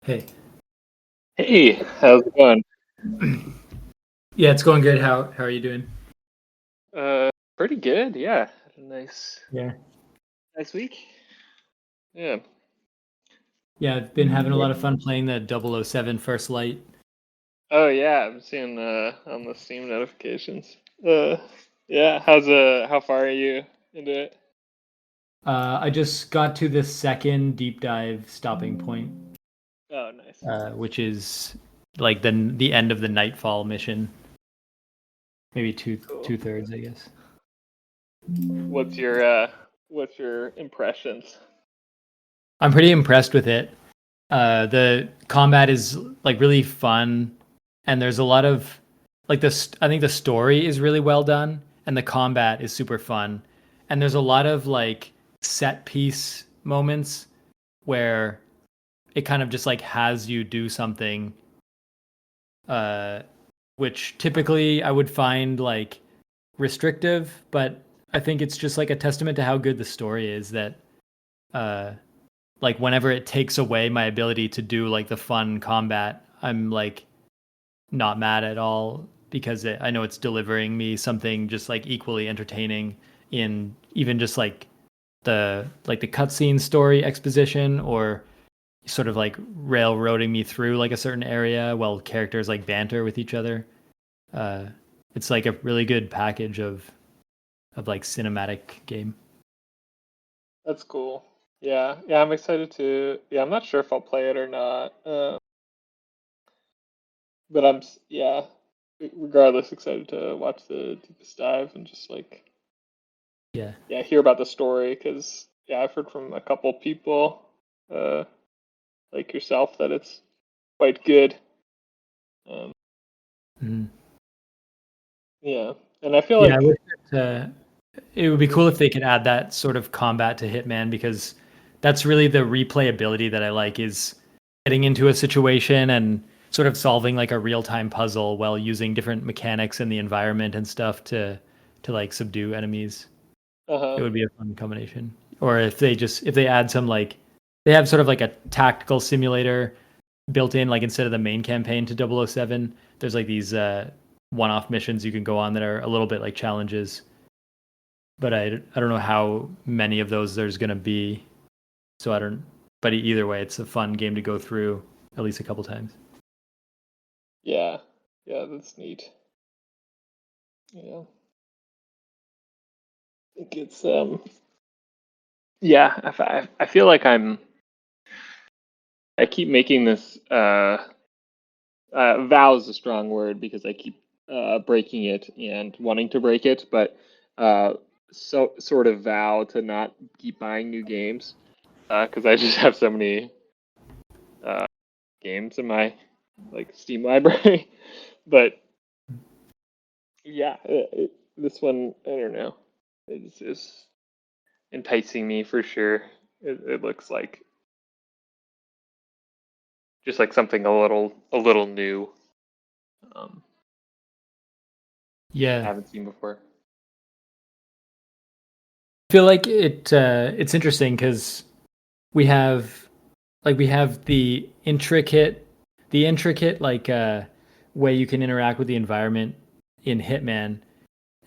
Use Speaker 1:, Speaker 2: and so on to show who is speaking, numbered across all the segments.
Speaker 1: Hey.
Speaker 2: Hey, how's it going?
Speaker 1: Yeah, it's going good. How are you doing?
Speaker 2: Pretty good. Yeah, had a
Speaker 1: Yeah.
Speaker 2: nice week. Yeah.
Speaker 1: Yeah, I've been having a lot of fun playing the 007 First Light.
Speaker 2: Oh yeah, I'm seeing on the Steam notifications. Uh, yeah. How far are you into it?
Speaker 1: I just got to the second deep dive stopping point,
Speaker 2: Oh, nice.
Speaker 1: which is like the end of the Nightfall mission. Maybe
Speaker 2: Cool.
Speaker 1: two-thirds, I guess.
Speaker 2: What's your impressions?
Speaker 1: I'm pretty impressed with it. The combat is like really fun, and there's a lot of like this. I think the story is really well done, and the combat is super fun, and there's a lot of like set piece moments where it kind of just like has you do something, uh, which typically I would find like restrictive, but I think it's just like a testament to how good the story is that uh like whenever it takes away my ability to do like the fun combat, I'm like not mad at all because I know it's delivering me something just like equally entertaining in even just like the cutscene story exposition or sort of like railroading me through like a certain area while characters like banter with each other. Uh, it's like a really good package of like cinematic game.
Speaker 2: That's cool. Yeah, yeah, I'm excited to. Yeah, I'm not sure if I'll play it or not. But yeah, regardless, excited to watch the deepest dive and just like
Speaker 1: Yeah.
Speaker 2: yeah, hear about the story because yeah, I've heard from a couple people, uh, like yourself, that it's quite good. Um,
Speaker 1: Mhm.
Speaker 2: yeah, and I feel
Speaker 1: Yeah, I
Speaker 2: like
Speaker 1: wish it would be cool if they could add that sort of combat to Hitman because that's really the replayability that I like is getting into a situation and sort of solving like a real-time puzzle while using different mechanics in the environment and stuff to like subdue enemies. It
Speaker 2: uh-huh.
Speaker 1: would be a fun combination. Or if they add some like they have sort of like a tactical simulator built in like instead of the main campaign to 007, there's like these one-off missions you can go on that are a little bit like challenges, but I don't know how many of those there's going to be. So I don't. But either way, it's a fun game to go through at least a couple times.
Speaker 2: Yeah, yeah, that's neat. Yeah, I think it's yeah, I feel like I keep making this vow is a strong word because I keep breaking it and wanting to break it, but uh, so sort of vow to not keep buying new games because I just have so many uh, games in my like Steam library. But yeah, this one I don't know. It's just enticing me for sure. It looks like just like something a little new. Um, I
Speaker 1: Yeah,
Speaker 2: haven't seen before.
Speaker 1: I feel like it's interesting because we have we have the intricate like way you can interact with the environment in Hitman,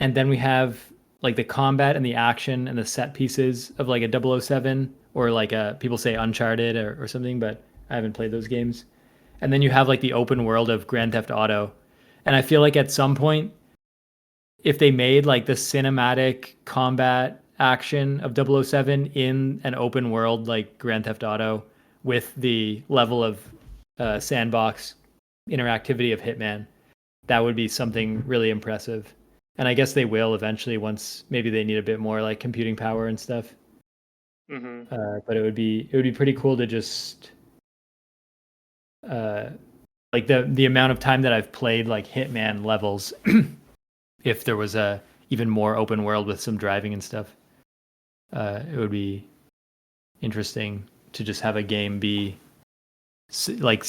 Speaker 1: and then we have like the combat and the action and the set pieces of like a 007 or like a people say Uncharted or something, but I haven't played those games. And then you have like the open world of Grand Theft Auto. And I feel like at some point, if they made like the cinematic combat action of 007 in an open world like Grand Theft Auto with the level of sandbox interactivity of Hitman, that would be something really impressive. And I guess they will eventually once maybe they need a bit more like computing power and stuff.
Speaker 2: Hmm.
Speaker 1: But it would be pretty cool to just uh, like the amount of time that I've played like Hitman levels. If there was a even more open world with some driving and stuff, it would be interesting to just have a game be like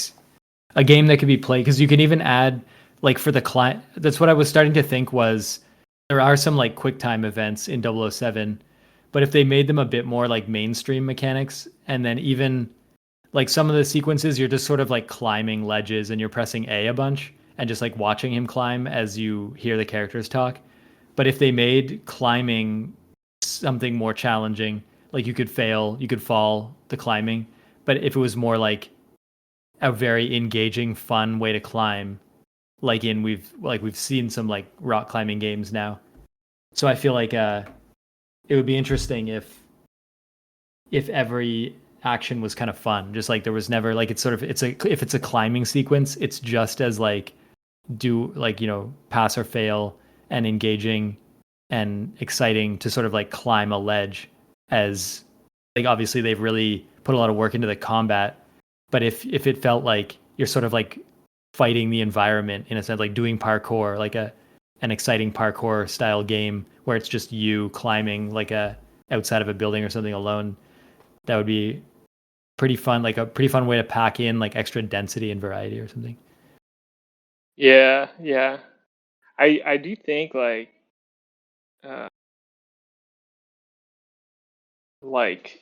Speaker 1: a game that could be played because you can even add like for the client. That's what I was starting to think was there are some like quick time events in 007, but if they made them a bit more like mainstream mechanics and then even like some of the sequences you're just sort of like climbing ledges and you're pressing A bunch and just like watching him climb as you hear the characters talk. But if they made climbing something more challenging, like you could fail, you could fall the climbing, but if it was more like a very engaging, fun way to climb, we've seen some like rock climbing games now. So I feel like it would be interesting if every action was kind of fun. Just like there was never like if it's a climbing sequence, it's just as like do like pass or fail and engaging and exciting to sort of like climb a ledge as like obviously they've really put a lot of work into the combat, but if it felt like you're sort of like fighting the environment in a sense, like doing parkour, like an exciting parkour style game where it's just you climbing like a outside of a building or something alone, that would be pretty fun, like a pretty fun way to pack in like extra density and variety or something.
Speaker 2: Yeah, yeah. I do think uh like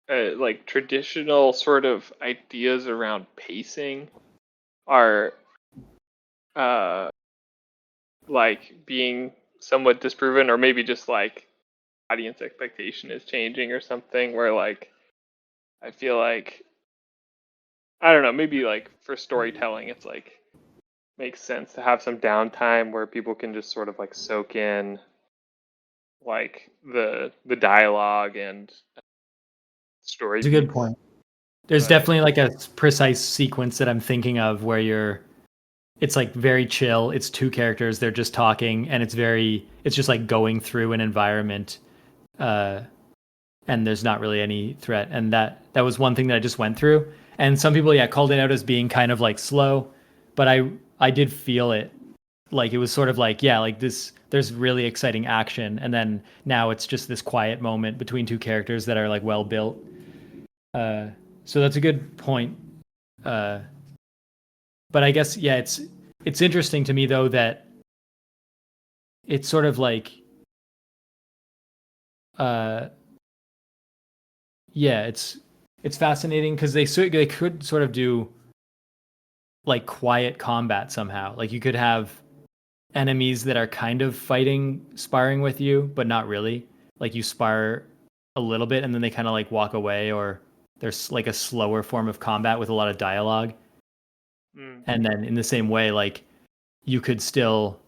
Speaker 2: like traditional sort of ideas around pacing are uh like being somewhat disproven, or maybe just like audience expectation is changing or something, where like I feel like, I don't know, maybe like for storytelling it's like makes sense to have some downtime where people can just sort of like soak in like the dialogue and story
Speaker 1: It's a good
Speaker 2: beats.
Speaker 1: point. There's
Speaker 2: But
Speaker 1: definitely like a precise sequence that I'm thinking of where it's like very chill. It's two characters, they're just talking, and it's just like going through an environment, uh, and there's not really any threat. And that was one thing that I just went through. And some people, yeah, called it out as being kind of like slow, but I did feel it. Like it was sort of like, yeah, like this. There's really exciting action, and then now it's just this quiet moment between two characters that are like well built. Uh, so that's a good point. Uh, but I guess yeah, it's interesting to me though that it's sort of like uh yeah, it's fascinating because they could sort of do like quiet combat somehow. Like you could have enemies that are kind of fighting sparring with you but not really. Like you spar a little bit and then they kind of like walk away, or there's like a slower form of combat with a lot of dialogue.
Speaker 2: mm,
Speaker 1: And then in the same way, like you could still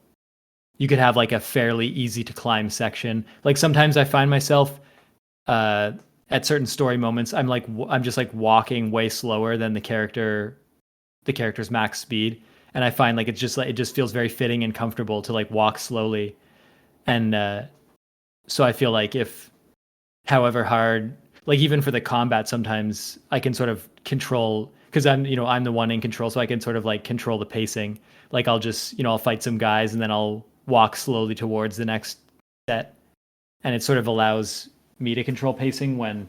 Speaker 1: you could have like a fairly easy to climb section. Like sometimes I find myself uh, at certain story moments, I'm just like walking way slower than the character's max speed, and I find like it just feels very fitting and comfortable to like walk slowly, and so I feel like if however hard, like even for the combat, sometimes I can sort of control because I'm the one in control, so I can sort of like control the pacing. Like I'll just I'll fight some guys and then I'll walk slowly towards the next set, and it sort of allows me to control pacing when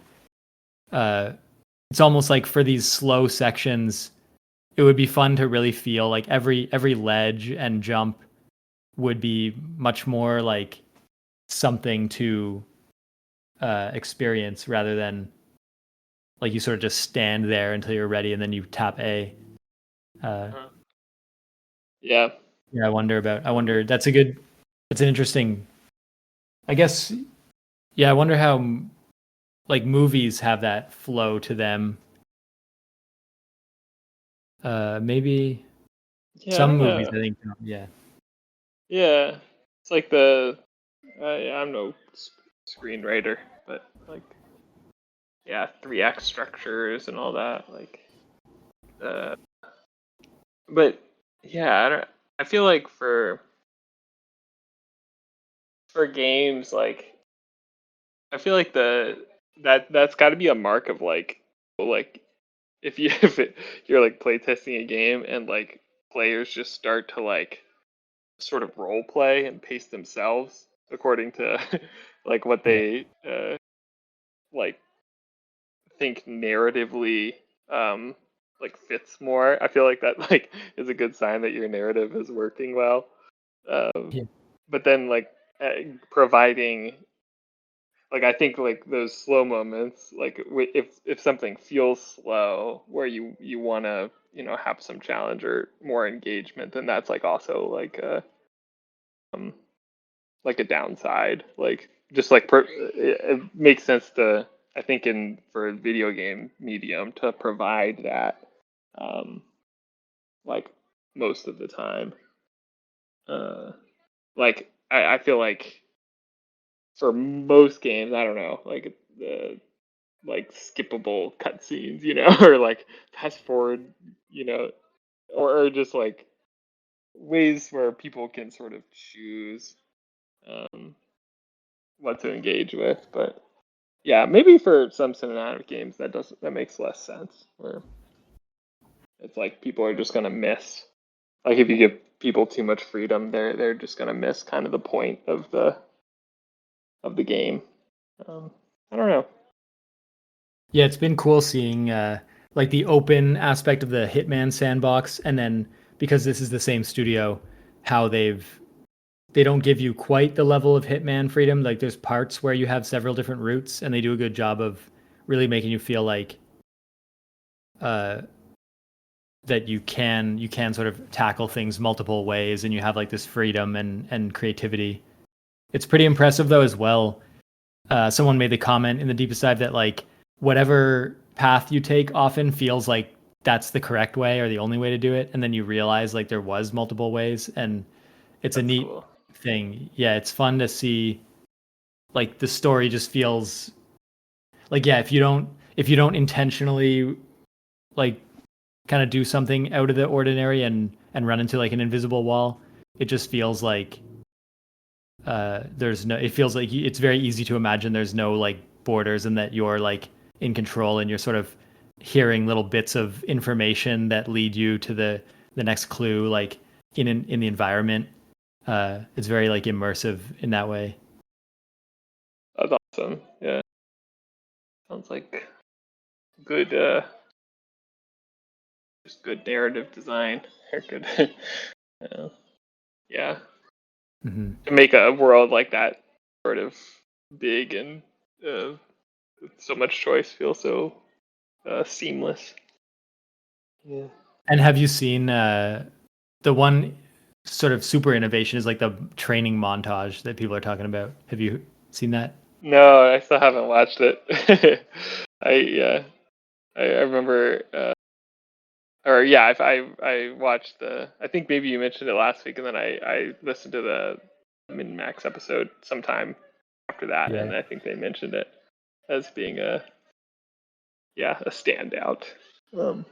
Speaker 1: uh, it's almost like for these slow sections, it would be fun to really feel like every ledge and jump would be much more like something to experience rather than like you sort of just stand there until you're ready and then you tap A. Uh,
Speaker 2: uh, yeah.
Speaker 1: yeah, I wonder that's an interesting, I guess, yeah, I wonder how like movies have that flow to them. Maybe
Speaker 2: Yeah, I
Speaker 1: some
Speaker 2: don't
Speaker 1: movies,
Speaker 2: know.
Speaker 1: I think, yeah.
Speaker 2: Yeah. It's like I'm no screenwriter, but like, yeah, 3 act structures and all that. Like, uh, but yeah, I feel like for games, like, I feel like that's got to be a mark of like if you if you're like playtesting a game and like players just start to like sort of role play and pace themselves according to like what
Speaker 1: Yeah.
Speaker 2: they like think narratively um like fits more. I feel like that like is a good sign that your narrative is working well. Um,
Speaker 1: Yeah.
Speaker 2: but then like providing like I think like those slow moments, like if something feels slow, where you want to have some challenge or more engagement, then that's like also um like a downside. Like just like it makes sense to, I think, in for a video game medium to provide that like most of the time. Like I feel like for most games, I don't know, like the like skippable cutscenes, or like fast forward, you know, or just like ways where people can sort of choose um, what to engage with. But yeah, maybe for some cinematic games that makes less sense. Where it's like people are just gonna miss. Like if you give people too much freedom, they're just gonna miss kind of the point of the game. Um, I don't know.
Speaker 1: Yeah, it's been cool seeing like the open aspect of the Hitman sandbox, and then because this is the same studio, how they don't give you quite the level of Hitman freedom. Like there's parts where you have several different routes, and they do a good job of really making you feel like uh, that you can sort of tackle things multiple ways, and you have like this freedom and creativity. It's pretty impressive though as well. Someone made the comment in the deepest dive that like whatever path you take often feels like that's the correct way or the only way to do it, and then you realize like there was multiple ways, and it's a
Speaker 2: That's
Speaker 1: neat
Speaker 2: cool.
Speaker 1: thing. Yeah, it's fun to see like the story just feels like, yeah, if you don't intentionally like kind of do something out of the ordinary and run into like an invisible wall, it just feels like there's no it feels like it's very easy to imagine there's no like borders, and that you're like in control, and you're sort of hearing little bits of information that lead you to the next clue, like in the environment. It's very like immersive in that way.
Speaker 2: That's awesome. Yeah, sounds like good, just good narrative design or good. uh, yeah,
Speaker 1: Hmm.
Speaker 2: to make a world like that sort of big and uh, with so much choice feel so seamless. Yeah.
Speaker 1: And have you seen the one sort of super innovation is like the training montage that people are talking about? Have you seen that?
Speaker 2: No, I still haven't watched it. I yeah, I remember. Or yeah, I watched the. I think maybe you mentioned it last week, and then I listened to the Min Max episode sometime after that,
Speaker 1: Yeah.
Speaker 2: and I think they mentioned it as being a standout. Um,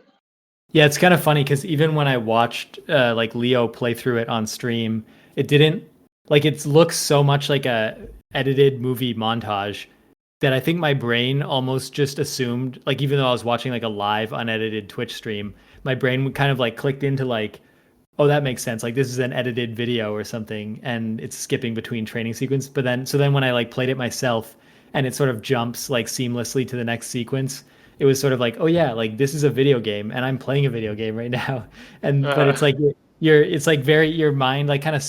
Speaker 1: Yeah, it's kind of funny because even when I watched like Leo play through it on stream, it didn't like it looks so much like a edited movie montage that I think my brain almost just assumed, like even though I was watching like a live unedited Twitch stream, my brain kind of like clicked into like, oh, that makes sense. Like this is an edited video or something, and it's skipping between training sequence. But then when I like played it myself, and it sort of jumps like seamlessly to the next sequence, it was sort of like, oh yeah, like this is a video game, and I'm playing a video game right now. And but
Speaker 2: uh,
Speaker 1: it's like it's like very your mind like kind of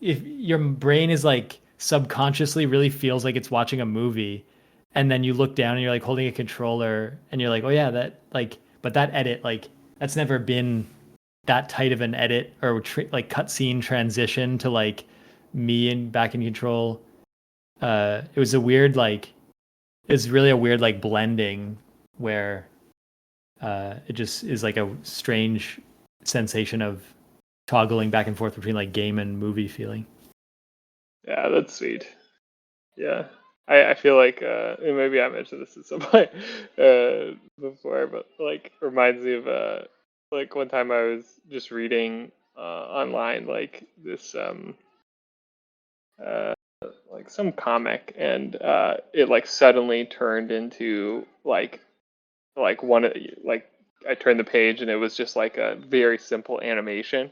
Speaker 1: if your brain is like subconsciously really feels like it's watching a movie, and then you look down and you're like holding a controller, and you're like, oh yeah, that like, but that edit like that's never been that tight of an edit or like cutscene transition to like me and back in control. It was a weird like it's really a weird like blending where it just is like a strange sensation of toggling back and forth between like game and movie feeling.
Speaker 2: yeah, that's sweet. Yeah, I feel like and maybe I mentioned this at some point before, but like reminds me of like one time I was just reading online like this uh like some comic, and it like suddenly turned into like one like I turned the page and it was just like a very simple animation,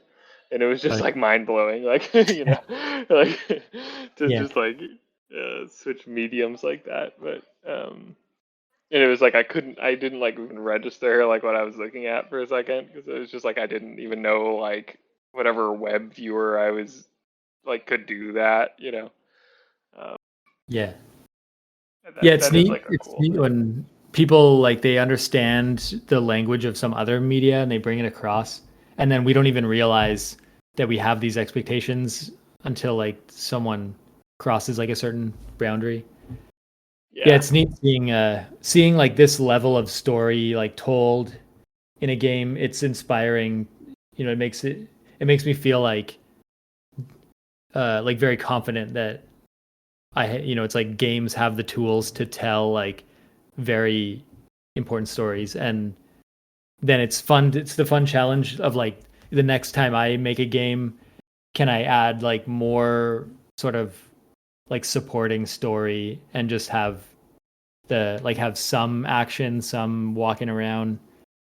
Speaker 2: and it was just
Speaker 1: Oh,
Speaker 2: like mind blowing, like like to
Speaker 1: yeah.
Speaker 2: just like switch mediums like that. But and it was like I didn't like even register like what I was looking at for a second, because it was just like I didn't even know like whatever web viewer I was like could do that. Um,
Speaker 1: Yeah. Yeah, it's
Speaker 2: That is
Speaker 1: neat.
Speaker 2: like a
Speaker 1: It's
Speaker 2: cool
Speaker 1: neat
Speaker 2: thing.
Speaker 1: when people like they understand the language of some other media and they bring it across, and then we don't even realize that we have these expectations until like someone crosses like a certain boundary. Yeah,
Speaker 2: Yeah.
Speaker 1: it's neat seeing like this level of story like told in a game. It's inspiring. You know, it makes me feel like very confident that it's like games have the tools to tell like very important stories, and then it's fun. It's the fun challenge of like the next time I make a game, can I add like more sort of like supporting story and just have some action, some walking around,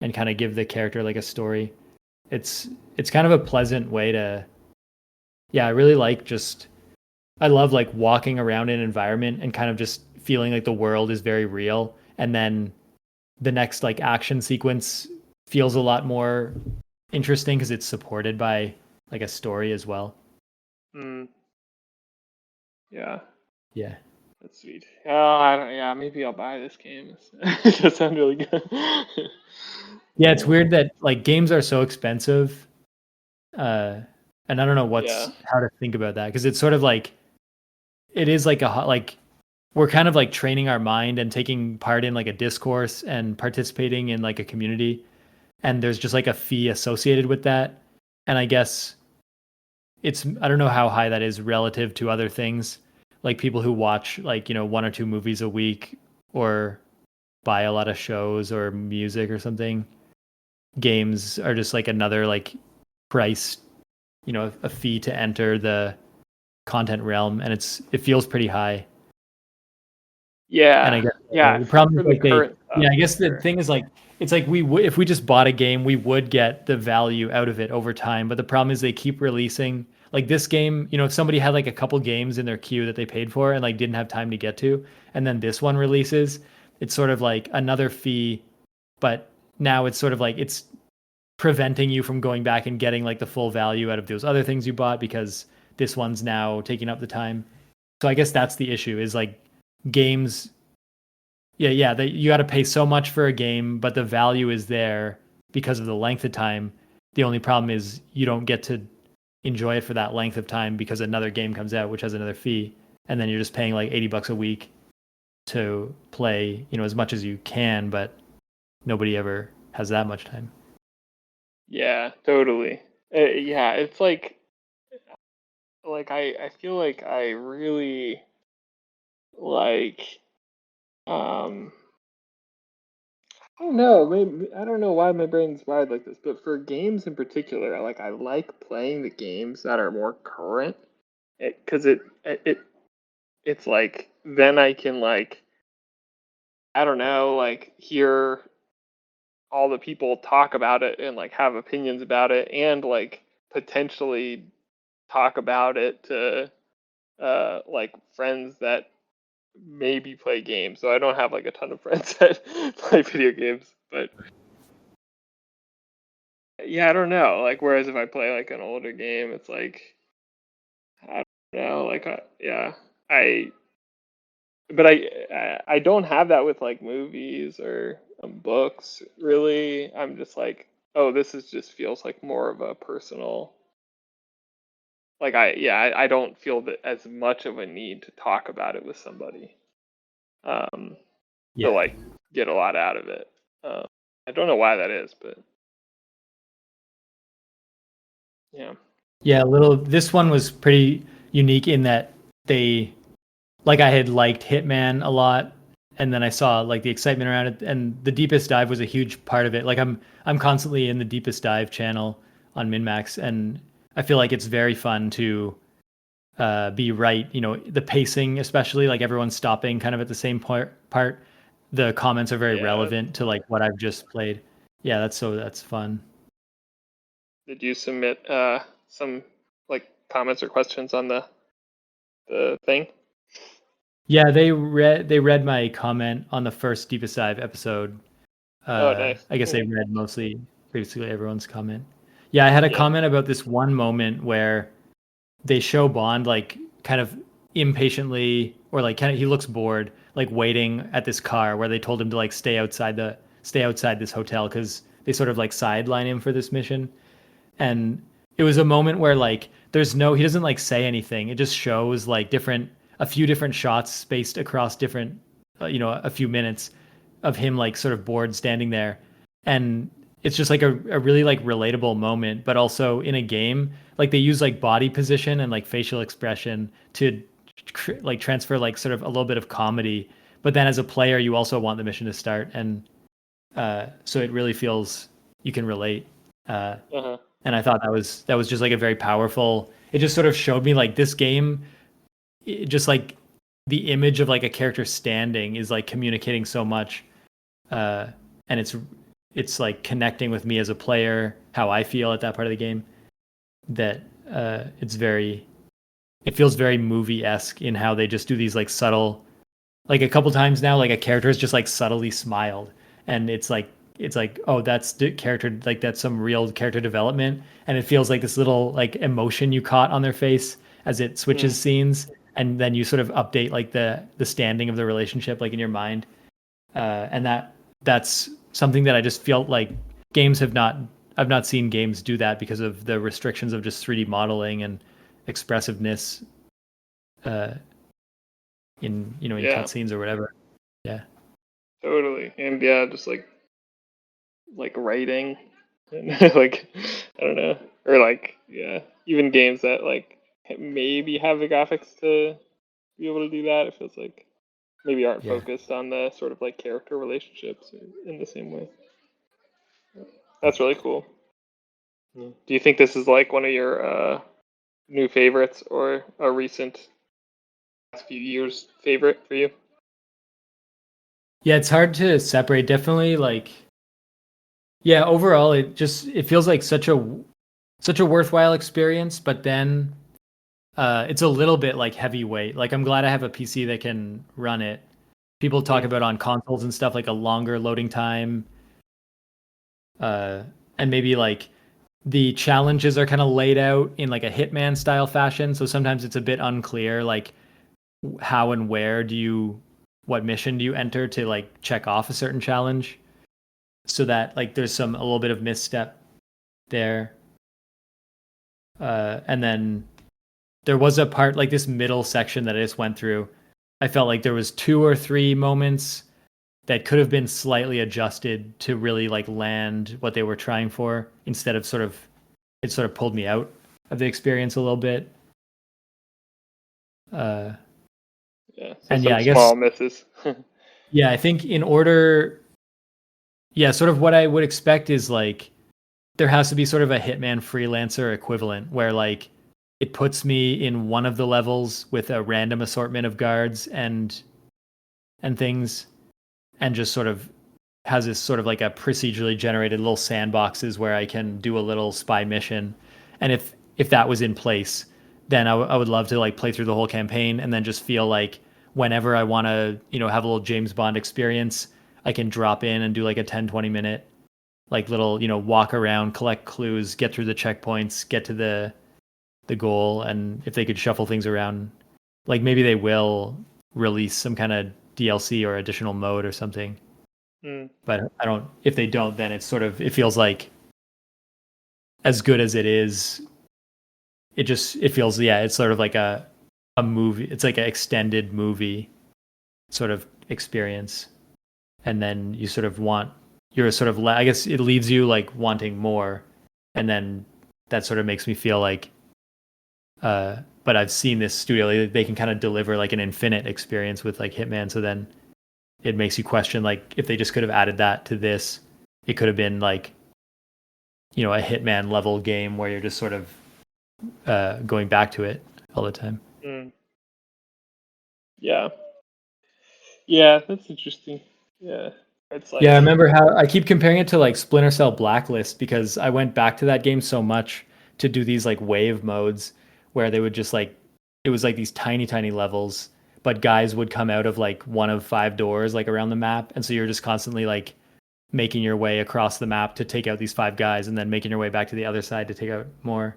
Speaker 1: and kind of give the character like a story. It's kind of a pleasant way to, yeah, I really like just I love like walking around an environment and kind of just feeling like the world is very real, and then the next like action sequence feels a lot more interesting because it's supported by like a story as well.
Speaker 2: Mm, yeah.
Speaker 1: Yeah.
Speaker 2: That's sweet. Oh, I don't, yeah, maybe I'll buy this game. It does sound really good.
Speaker 1: Yeah, it's
Speaker 2: Uh,
Speaker 1: weird that like games are so expensive. Uh and I don't know
Speaker 2: yeah.
Speaker 1: what's how to think about that because it's sort of like it is like like we're kind of like training our mind and taking part in like a discourse and participating in like a community, and there's just like a fee associated with that. And I guess I don't know how high that is relative to other things, like people who watch like one or two movies a week or buy a lot of shows or music or something. Games are just like another like price, a fee to enter the content realm, and it feels pretty high. And I
Speaker 2: Yeah.
Speaker 1: guess
Speaker 2: Yeah.
Speaker 1: the problem
Speaker 2: For
Speaker 1: is
Speaker 2: the
Speaker 1: like
Speaker 2: current stuff,
Speaker 1: yeah, I
Speaker 2: for
Speaker 1: guess the
Speaker 2: sure.
Speaker 1: thing is like it's like if we just bought a game, we would get the value out of it over time. But the problem is they keep releasing like this game. If somebody had like a couple games in their queue that they paid for and like didn't have time to get to, and then this one releases, it's sort of like another fee. But now it's sort of like it's preventing you from going back and getting like the full value out of those other things you bought because this one's now taking up the time. So I guess that's the issue is like games, yeah, you got to pay so much for a game, but the value is there because of the length of time. The only problem is you don't get to enjoy it for that length of time because another game comes out which has another fee, and then you're just paying like $80 a week to play, as much as you can, but nobody ever has that much time.
Speaker 2: Yeah, totally. Yeah, it's like I feel like I really like um I don't know, maybe I don't know why my brain's wired like this, but for games in particular, like I like playing the games that are more current, because it's like then I can like I don't know like hear all the people talk about it and like have opinions about it and like potentially talk about it to like friends that maybe play games. So I don't have like a ton of friends that play video games, but yeah, I don't know. Like whereas if I play like an older game, it's like I don't know, like yeah, I but I don't have that with like movies or books really. I'm just like, oh, this is just feels like more of a personal like I don't feel that as much of a need to talk about it with somebody um to
Speaker 1: Yeah.
Speaker 2: like get a lot out of it. I don't know why that is, but yeah.
Speaker 1: Yeah, this one was pretty unique in that they like I had liked Hitman a lot, and then I saw like the excitement around it, and the Deepest Dive was a huge part of it. Like I'm constantly in the Deepest Dive channel on MinMax, and I feel like it's very fun to be right. The pacing, especially like everyone's stopping kind of at the same part. The comments are very
Speaker 2: Yeah.
Speaker 1: relevant to like what I've just played. Yeah, that's fun.
Speaker 2: Did you submit some like comments or questions on the thing?
Speaker 1: Yeah, they read my comment on the first Deepest Dive episode.
Speaker 2: Oh, nice.
Speaker 1: I guess they read mostly basically everyone's comment. Yeah, I had a
Speaker 2: Yeah.
Speaker 1: comment about this one moment where they show Bond like kind of impatiently or like kind of he looks bored, like waiting at this car where they told him to like stay outside this hotel because they sort of like sideline him for this mission. And it was a moment where like he doesn't like say anything. It just shows like a few different shots spaced across different a few minutes of him like sort of bored standing there. And it's just like a really like relatable moment, but also in a game like they use like body position and like facial expression to like transfer like sort of a little bit of comedy, but then as a player you also want the mission to start. And so it really feels you can relate.
Speaker 2: Uh-huh.
Speaker 1: And I thought that was just like a very powerful. It just sort of showed me like this game, just like the image of like a character standing is like communicating so much, uh, and it's like connecting with me as a player, how I feel at that part of the game. That it feels very movie-esque in how they just do these like subtle, like a couple times now, like a character has just like subtly smiled, and it's like oh that's the character, like that's some real character development, and it feels like this little like emotion you caught on their face as it switches
Speaker 2: Mm.
Speaker 1: scenes, and then you sort of update like the standing of the relationship like in your mind, and that's something that I just feel like games have not I've not seen games do that because of the restrictions of just 3D modeling and expressiveness uh, in
Speaker 2: Yeah,
Speaker 1: cutscenes or whatever. Yeah.
Speaker 2: totally. And yeah, just like writing and like I don't know. Or like yeah, even games that like maybe have the graphics to be able to do that, it feels like maybe aren't
Speaker 1: Yeah.
Speaker 2: focused on the sort of like character relationships in the same way. That's really cool. Yeah. Do you think this is like one of your new favorites or a recent past few years favorite for you?
Speaker 1: Yeah, it's hard to separate. Definitely like yeah, overall it feels like such a worthwhile experience, but then it's a little bit like heavyweight. Like I'm glad I have a PC that can run it. People talk
Speaker 2: Mm,
Speaker 1: about on consoles and stuff like a longer loading time, uh, and maybe like the challenges are kind of laid out in like a Hitman style fashion. So sometimes it's a bit unclear, like how and where what mission do you enter to like check off a certain challenge, so that like there's a little bit of misstep there. And then there was a part like this middle section that I just went through. I felt like there was two or three moments that could have been slightly adjusted to really like land what they were trying for, instead of it sort of pulled me out of the experience a little bit. Uh,
Speaker 2: yeah, so
Speaker 1: and yeah,
Speaker 2: some
Speaker 1: I guess
Speaker 2: small misses.
Speaker 1: yeah, I think in order, yeah, sort of what I would expect is like there has to be sort of a Hitman freelancer equivalent where like it puts me in one of the levels with a random assortment of guards and things, and just sort of has this sort of like a procedurally generated little sandboxes where I can do a little spy mission. And if that was in place, then I would love to like play through the whole campaign and then just feel like whenever I want to, have a little James Bond experience, I can drop in and do like a 10-20 minute like little, walk around, collect clues, get through the checkpoints, get to the goal. And if they could shuffle things around, like maybe they will release some kind of DLC or additional mode or something.
Speaker 2: Mm,
Speaker 1: But I don't. If they don't, then it feels like as good as it is. It feels, yeah. It's sort of like a movie. It's like an extended movie sort of experience, and then you're sort of I guess it leaves you like wanting more, and then that sort of makes me feel like but I've seen this studio, they can kind of deliver like an infinite experience with like Hitman, so then it makes you question like if they just could have added that to this, it could have been like a Hitman level game where you're just sort of going back to it all the time.
Speaker 2: mm, yeah, yeah, that's interesting. Yeah, it's
Speaker 1: Yeah, I
Speaker 2: like
Speaker 1: remember how I keep comparing it to like Splinter Cell Blacklist because I went back to that game so much to do these like wave modes where they would just like it was like these tiny levels, but guys would come out of like one of five doors like around the map, and so you're just constantly like making your way across the map to take out these five guys and then making your way back to the other side to take out more.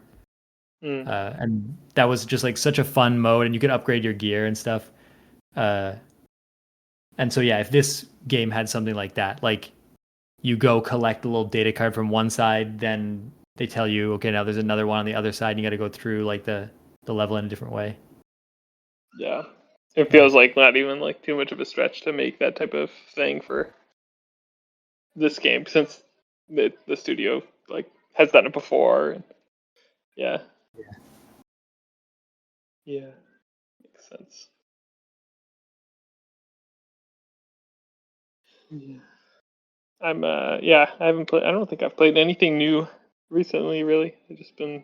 Speaker 2: mm,
Speaker 1: And that was just like such a fun mode, and you could upgrade your gear and stuff. Uh, And so yeah, if this game had something like that, like you go collect a little data card from one side, then they tell you, okay, now there's another one on the other side, and you got to go through like the level in a different way.
Speaker 2: Yeah. It feels like not even like too much of a stretch to make that type of thing for this game, since the studio like has done it before. Yeah. Yeah. Makes sense. Yeah. I haven't played. I don't think I've played anything new recently, really. I've just been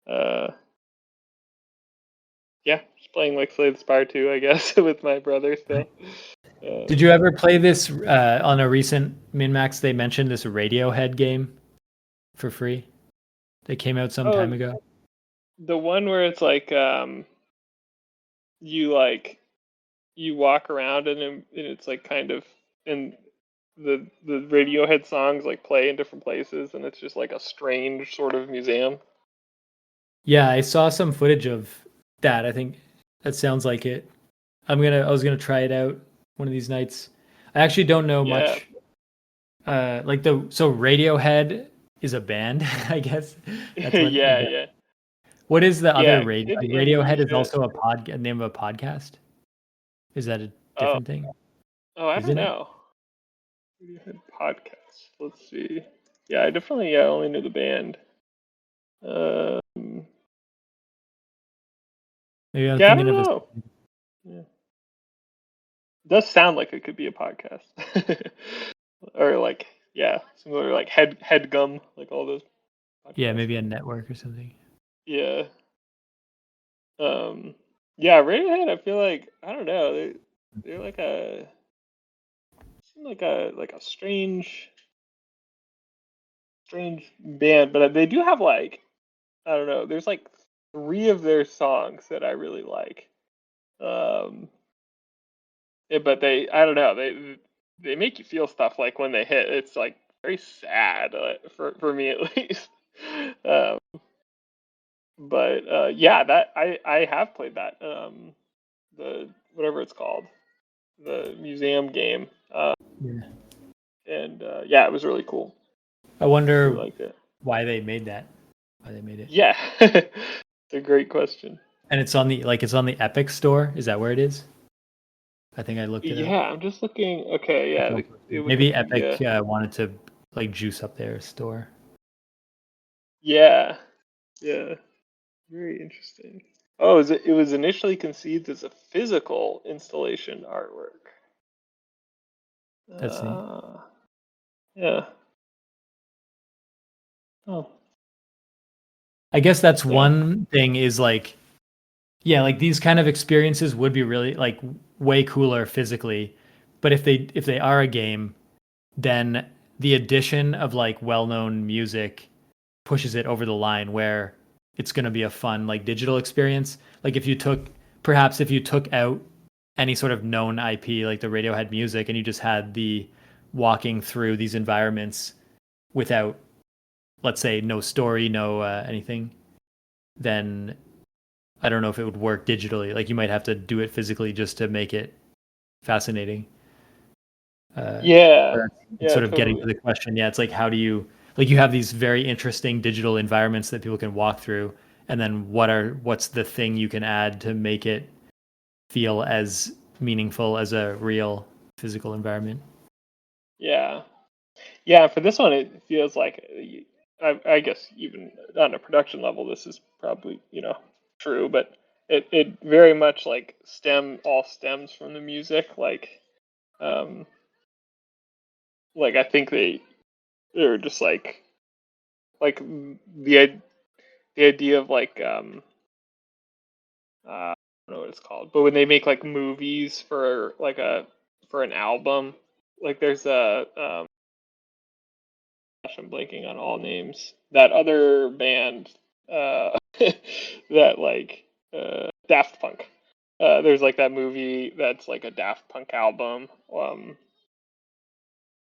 Speaker 2: uh just playing like Slay the Spire 2, I guess, with my brother still.
Speaker 1: Did you ever play this on a recent MinMax? They mentioned this Radiohead game for free. They came out some time
Speaker 2: Oh,
Speaker 1: ago.
Speaker 2: the one where it's like you like you walk around and it's like kind of and the Radiohead songs like play in different places and it's just like a strange sort of museum.
Speaker 1: Yeah, I saw some footage of that. I think that sounds like it. I was gonna try it out one of these nights. I actually don't know
Speaker 2: Yeah.
Speaker 1: much. So Radiohead is a band, I guess. That's what.
Speaker 2: Yeah, yeah.
Speaker 1: What is the other
Speaker 2: Yeah,
Speaker 1: radio?
Speaker 2: good indie
Speaker 1: Radiohead is
Speaker 2: shit.
Speaker 1: also a name of a podcast. Is that a
Speaker 2: Oh,
Speaker 1: different thing?
Speaker 2: I don't
Speaker 1: Isn't it?
Speaker 2: know. Radiohead podcast. Let's see. Yeah, I definitely only knew the band. Um,
Speaker 1: Maybe I'm
Speaker 2: yeah, I
Speaker 1: thinking
Speaker 2: don't
Speaker 1: of a.
Speaker 2: know. Yeah. It does sound like it could be a podcast. Or like similar like headgum, like all those
Speaker 1: Yeah,
Speaker 2: podcasts.
Speaker 1: maybe a network or something.
Speaker 2: Yeah. Um yeah, Radiohead, I feel like I don't know, they're like a seem like a strange band, but they do have like I don't know, there's like three of their songs that I really like. Um but I don't know, they make you feel stuff like when they hit. It's like very sad for me at least. Um but yeah, that I have played that the whatever it's called, the museum game,
Speaker 1: Yeah.
Speaker 2: and yeah, it was really cool.
Speaker 1: I
Speaker 2: Really
Speaker 1: wonder
Speaker 2: liked it.
Speaker 1: why they made that. Why they made it.
Speaker 2: Yeah, it's a great question.
Speaker 1: And it's on the Epic store. Is that where it is? I think I looked it up.
Speaker 2: Yeah, I'm just looking. Okay, yeah, the
Speaker 1: Maybe
Speaker 2: Wikipedia.
Speaker 1: Epic wanted to like juice up their store.
Speaker 2: Yeah, yeah, very interesting. Oh, it was initially conceived as a physical installation artwork.
Speaker 1: That's neat.
Speaker 2: Yeah. Oh,
Speaker 1: I guess that's
Speaker 2: yeah.
Speaker 1: one thing is like, yeah, like these kind of experiences would be really like way cooler physically. But if they are a game, then the addition of like well-known music pushes it over the line where it's going to be a fun like digital experience. Like if you took out any sort of known IP like the Radiohead music and you just had the walking through these environments without, let's say, no story, no anything, then I don't know if it would work digitally. Like you might have to do it physically just to make it fascinating.
Speaker 2: Yeah,
Speaker 1: It's
Speaker 2: yeah,
Speaker 1: sort of getting to
Speaker 2: totally.
Speaker 1: the question. Yeah, it's like how do you like you have these very interesting digital environments that people can walk through, and then what's the thing you can add to make it feel as meaningful as a real physical environment?
Speaker 2: Yeah. Yeah, for this one, it feels like I guess even on a production level, this is probably true, but it very much like stems from the music. Um, like I think they're just like the idea of like I don't know what it's called, but when they make like movies for like a for an album, like there's a gosh, I'm blanking on all names. That other band, that like Daft Punk. There's like that movie that's like a Daft Punk album,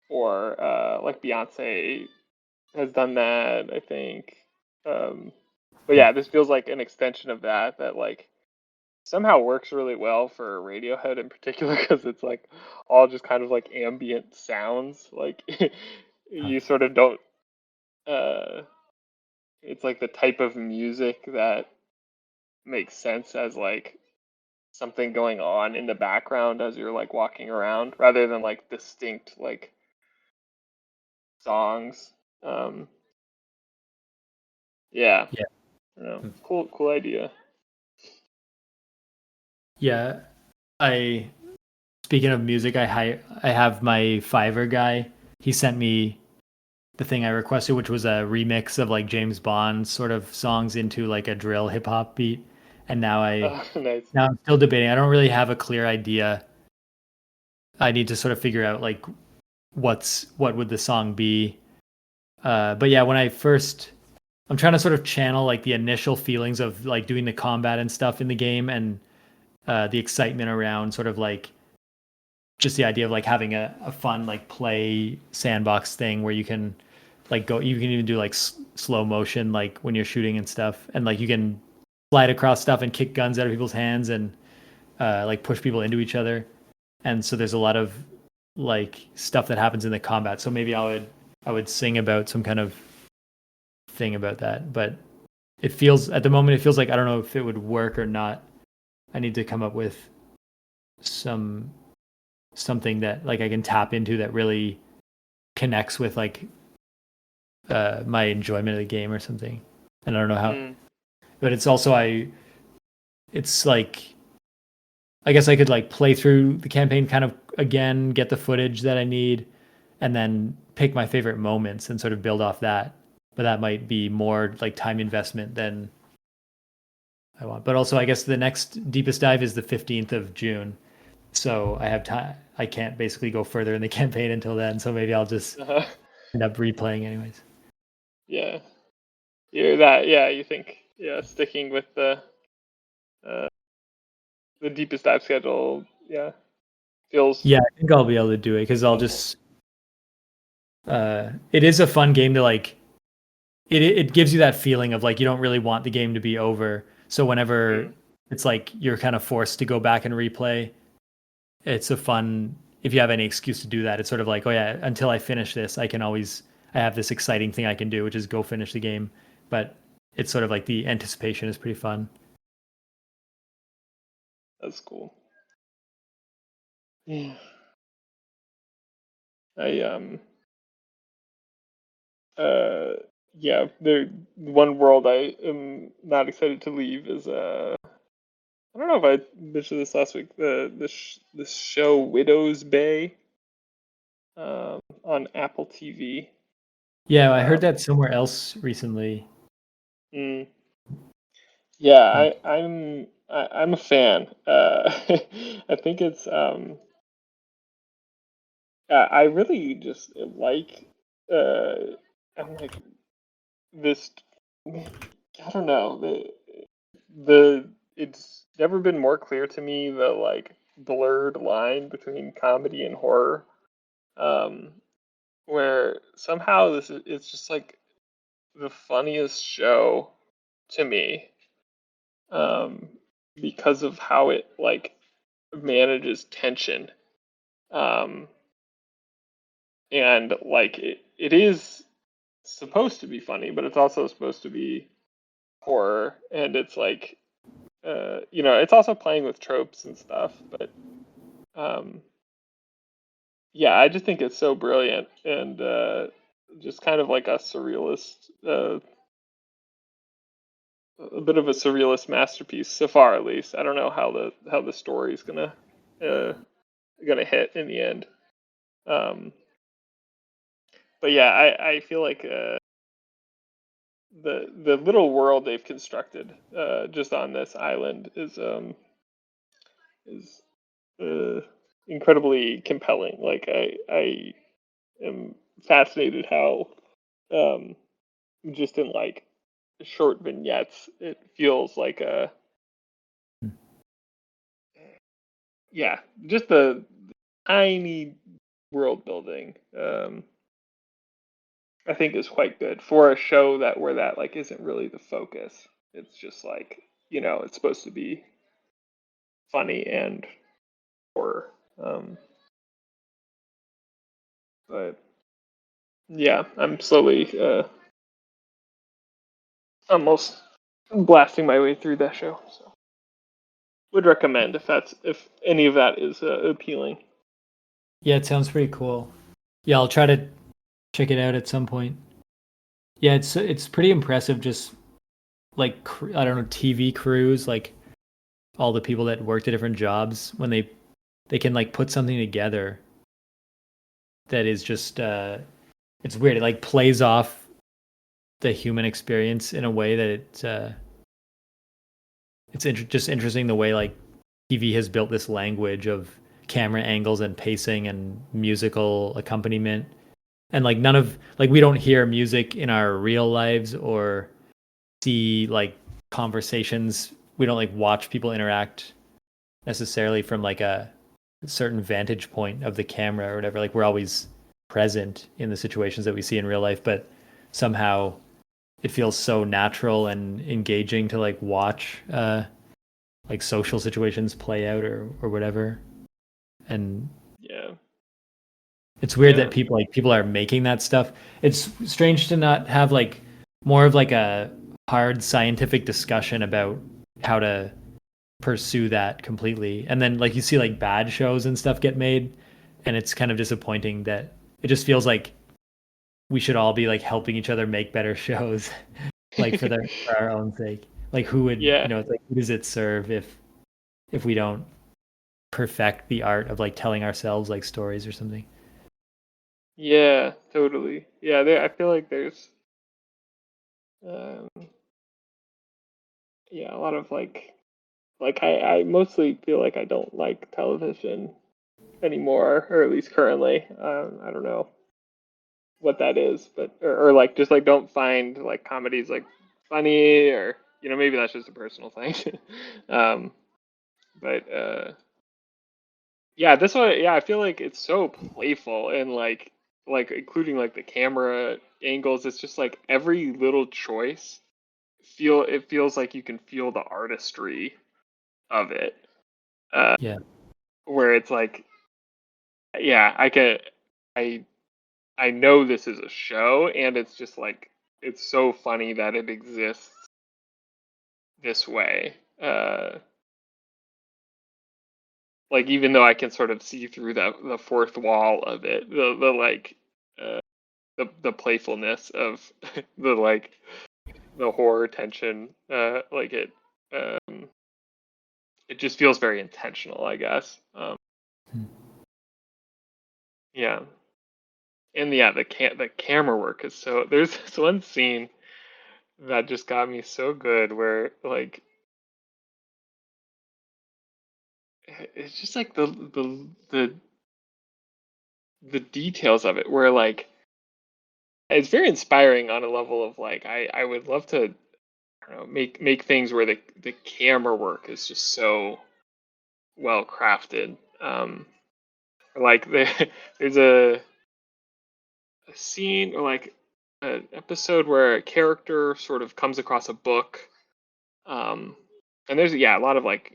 Speaker 2: or like Beyonce has done that, I think. But yeah, this feels like an extension of that. That like somehow works really well for Radiohead in particular because it's like all just kind of like ambient sounds. Like you sort of don't. Uh, it's like the type of music that makes sense as like something going on in the background as you're like walking around, rather than like distinct like songs. Um, yeah,
Speaker 1: Yeah.
Speaker 2: I don't know. Cool idea.
Speaker 1: Yeah. I Speaking of music, I have my Fiverr guy. He sent me the thing I requested, which was a remix of like James Bond sort of songs into like a drill hip hop beat. And
Speaker 2: Nice.
Speaker 1: now I'm still debating. I don't really have a clear idea. I need to sort of figure out like what would the song be. But yeah, I'm trying to sort of channel like the initial feelings of like doing the combat and stuff in the game, and the excitement around sort of like just the idea of like having a fun like play sandbox thing where you can even do like slow motion like when you're shooting and stuff, and like you can slide across stuff and kick guns out of people's hands and like push people into each other. And so there's a lot of like stuff that happens in the combat. So maybe I would sing about some kind of thing about that. But it feels at the moment it feels like I don't know if it would work or not. I need to come up with some something that like I can tap into that really connects with like my enjoyment of the game or something. And I don't know how,
Speaker 2: Mm.
Speaker 1: but it's also it's like I guess I could like play through the campaign kind of again, get the footage that I need, and then pick my favorite moments and sort of build off that. But that might be more like time investment than I want. But also, I guess the next deepest dive is the 15th of June. So I have time. I can't basically go further in the campaign until then. So maybe I'll just
Speaker 2: Uh-huh.
Speaker 1: end up replaying anyways.
Speaker 2: Yeah, you're that. Yeah, you think sticking with uh, the deepest dive schedule. Yeah, feels
Speaker 1: Yeah, I think I'll be able to do it because I'll
Speaker 2: sensible.
Speaker 1: just. It is a fun game to like. It gives you that feeling of like you don't really want the game to be over. So whenever
Speaker 2: Mm.
Speaker 1: it's like you're kind of forced to go back and replay, it's a fun. If you have any excuse to do that, it's sort of like, oh yeah, until I finish this, I have this exciting thing I can do, which is go finish the game. But it's sort of like the anticipation is pretty fun.
Speaker 2: That's cool. Yeah, I uh yeah. The one world I am not excited to leave is I don't know if I mentioned this last week. This show Widow's Bay on Apple TV.
Speaker 1: Yeah, I heard
Speaker 2: Um,
Speaker 1: that somewhere else recently.
Speaker 2: mm, yeah,
Speaker 1: Hmm.
Speaker 2: I'm a fan. I think it's I really just like I'm like this. I don't know the it's never been more clear to me the like blurred line between comedy and horror. Um, where somehow this is it's just like the funniest show to me um, because of how it like manages tension um, and like it is supposed to be funny but it's also supposed to be horror and it's like it's also playing with tropes and stuff but um, yeah I just think it's so brilliant and just kind of like a bit of a surrealist masterpiece so far, at least. I don't know how the story's uh, gonna hit in the end. Um, but yeah, I feel like the little world they've constructed just on this island is uh, incredibly compelling. Like I am fascinated how um, just in like short vignettes it feels like a yeah just the tiny world building I think is quite good for a show that where that like isn't really the focus. It's just like it's supposed to be funny and horror. But yeah, I'm slowly almost blasting my way through that show. So would recommend if any of that is appealing.
Speaker 1: Yeah, it sounds pretty cool. Yeah, I'll try to check it out at some point. Yeah, it's pretty impressive. Just like I don't know, TV crews, like all the people that worked at different jobs when they can like put something together that is just it's weird. It like plays off the human experience in a way that just interesting the way like TV has built this language of camera angles and pacing and musical accompaniment. And like none of like we don't hear music in our real lives or see like conversations. We don't like watch people interact necessarily from like a certain vantage point of the camera or whatever. Like we're always present in the situations that we see in real life, but somehow it feels so natural and engaging to like watch like social situations play out or whatever. And
Speaker 2: Yeah.
Speaker 1: it's weird
Speaker 2: Yeah.
Speaker 1: that people are making that stuff. It's strange to not have like more of like a hard scientific discussion about how to pursue that completely. And then like you see like bad shows and stuff get made, and it's kind of disappointing that it just feels like we should all be like helping each other make better shows, like for our own sake. Like who would
Speaker 2: Yeah.
Speaker 1: it's like who does it serve if we don't perfect the art of like telling ourselves like stories or something?
Speaker 2: Yeah, totally. Yeah, I feel like there's um yeah, a lot of like I mostly feel like I don't like television anymore, or at least currently. I don't know what that is, but or like just like don't find like comedies like funny, or maybe that's just a personal thing. um but yeah, this one, yeah, I feel like it's so playful and like including like the camera angles. It's just like every little choice it feels like you can feel the artistry of it. Uh,
Speaker 1: Yeah.
Speaker 2: where it's like, yeah, I I know this is a show, and it's just like it's so funny that it exists this way. Like even though I can sort of see through the fourth wall of it, the like the playfulness of the like the horror tension, like um it just feels very intentional, I guess. Yeah. And yeah, the camera work is so. There's this one scene that just got me so good, where like it's just like the details of it, where like it's very inspiring on a level of like I would love to, I don't know, make things where the camera work is just so well crafted. Like there's a scene, or like an episode where a character sort of comes across a book. um and there's, yeah, a lot of like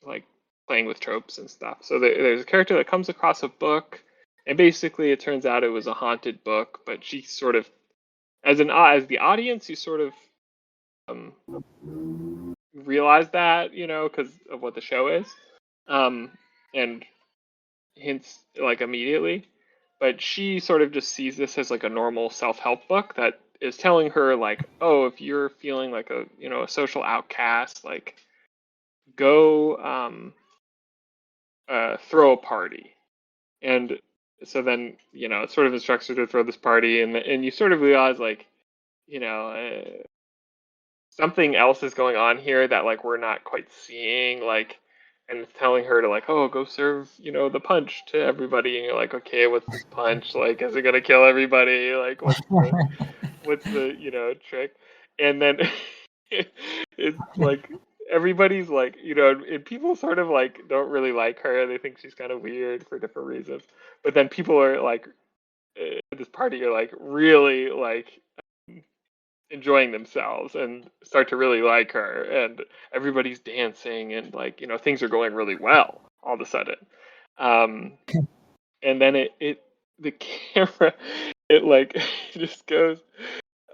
Speaker 2: like playing with tropes and stuff. So there's a character that comes across a book, and basically it turns out it was a haunted book, but she sort of, as the audience, you sort of um realize that, because of what the show is, um and hints like immediately. But she sort of just sees this as like a normal self-help book that is telling her like, oh, if you're feeling like a social outcast, like go throw a party. And so then it sort of instructs her to throw this party, and you sort of realize like you know uh, something else is going on here that like we're not quite seeing, like, and it's telling her to like, oh, go serve the punch to everybody, and you're like, okay, what's this punch, like, is it gonna kill everybody, like what's the trick? And then it's like everybody's like, and people sort of like don't really like her, they think she's kind of weird for different reasons, but then people are like, at this party are like really like enjoying themselves and start to really like her, and everybody's dancing, and like, things are going really well all of a sudden. Um, and then the camera, it like just goes,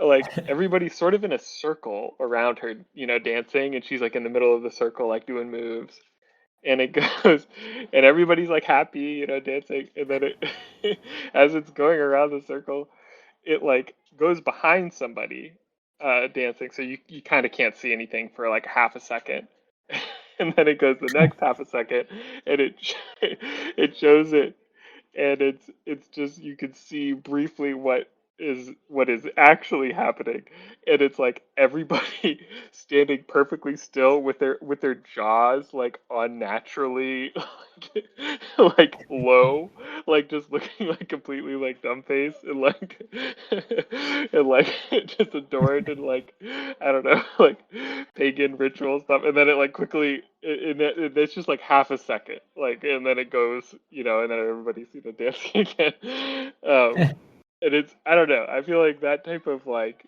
Speaker 2: like, everybody's sort of in a circle around her, dancing, and she's like in the middle of the circle, like doing moves. And it goes, and everybody's like happy, dancing. And then as it's going around the circle, it like goes behind somebody dancing, so you kind of can't see anything for like half a second. And then it goes the next half a second, and it shows it, and it's just, you can see briefly what is actually happening, and it's like everybody standing perfectly still with their jaws like unnaturally like low, like just looking like completely like dumb face, and like and like just adored, and like, I don't know, like pagan ritual stuff, and then it like quickly it's just like half a second, like, and then it goes, and then everybody's dancing again. And it's, I don't know, I feel like that type of like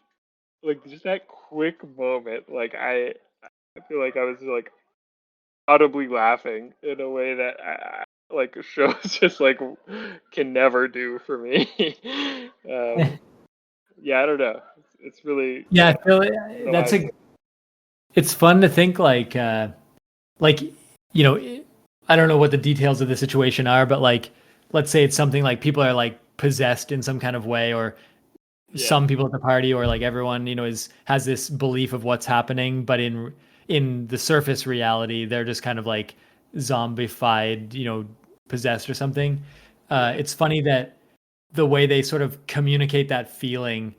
Speaker 2: just that quick moment, like I feel like I was like audibly laughing in a way that like shows just like can never do for me. Yeah, I don't know. It's really,
Speaker 1: Yeah,
Speaker 2: yeah,
Speaker 1: I feel
Speaker 2: I don't know why
Speaker 1: that's
Speaker 2: it's
Speaker 1: a. It's fun to think like I don't know what the details of the situation are, but like let's say it's something like people are like possessed in some kind of way, or
Speaker 2: yeah.
Speaker 1: some people at the party, or like everyone is has this belief of what's happening, but in the surface reality they're just kind of like zombified, possessed or something.
Speaker 2: Yeah.
Speaker 1: It's funny that the way they sort of communicate that feeling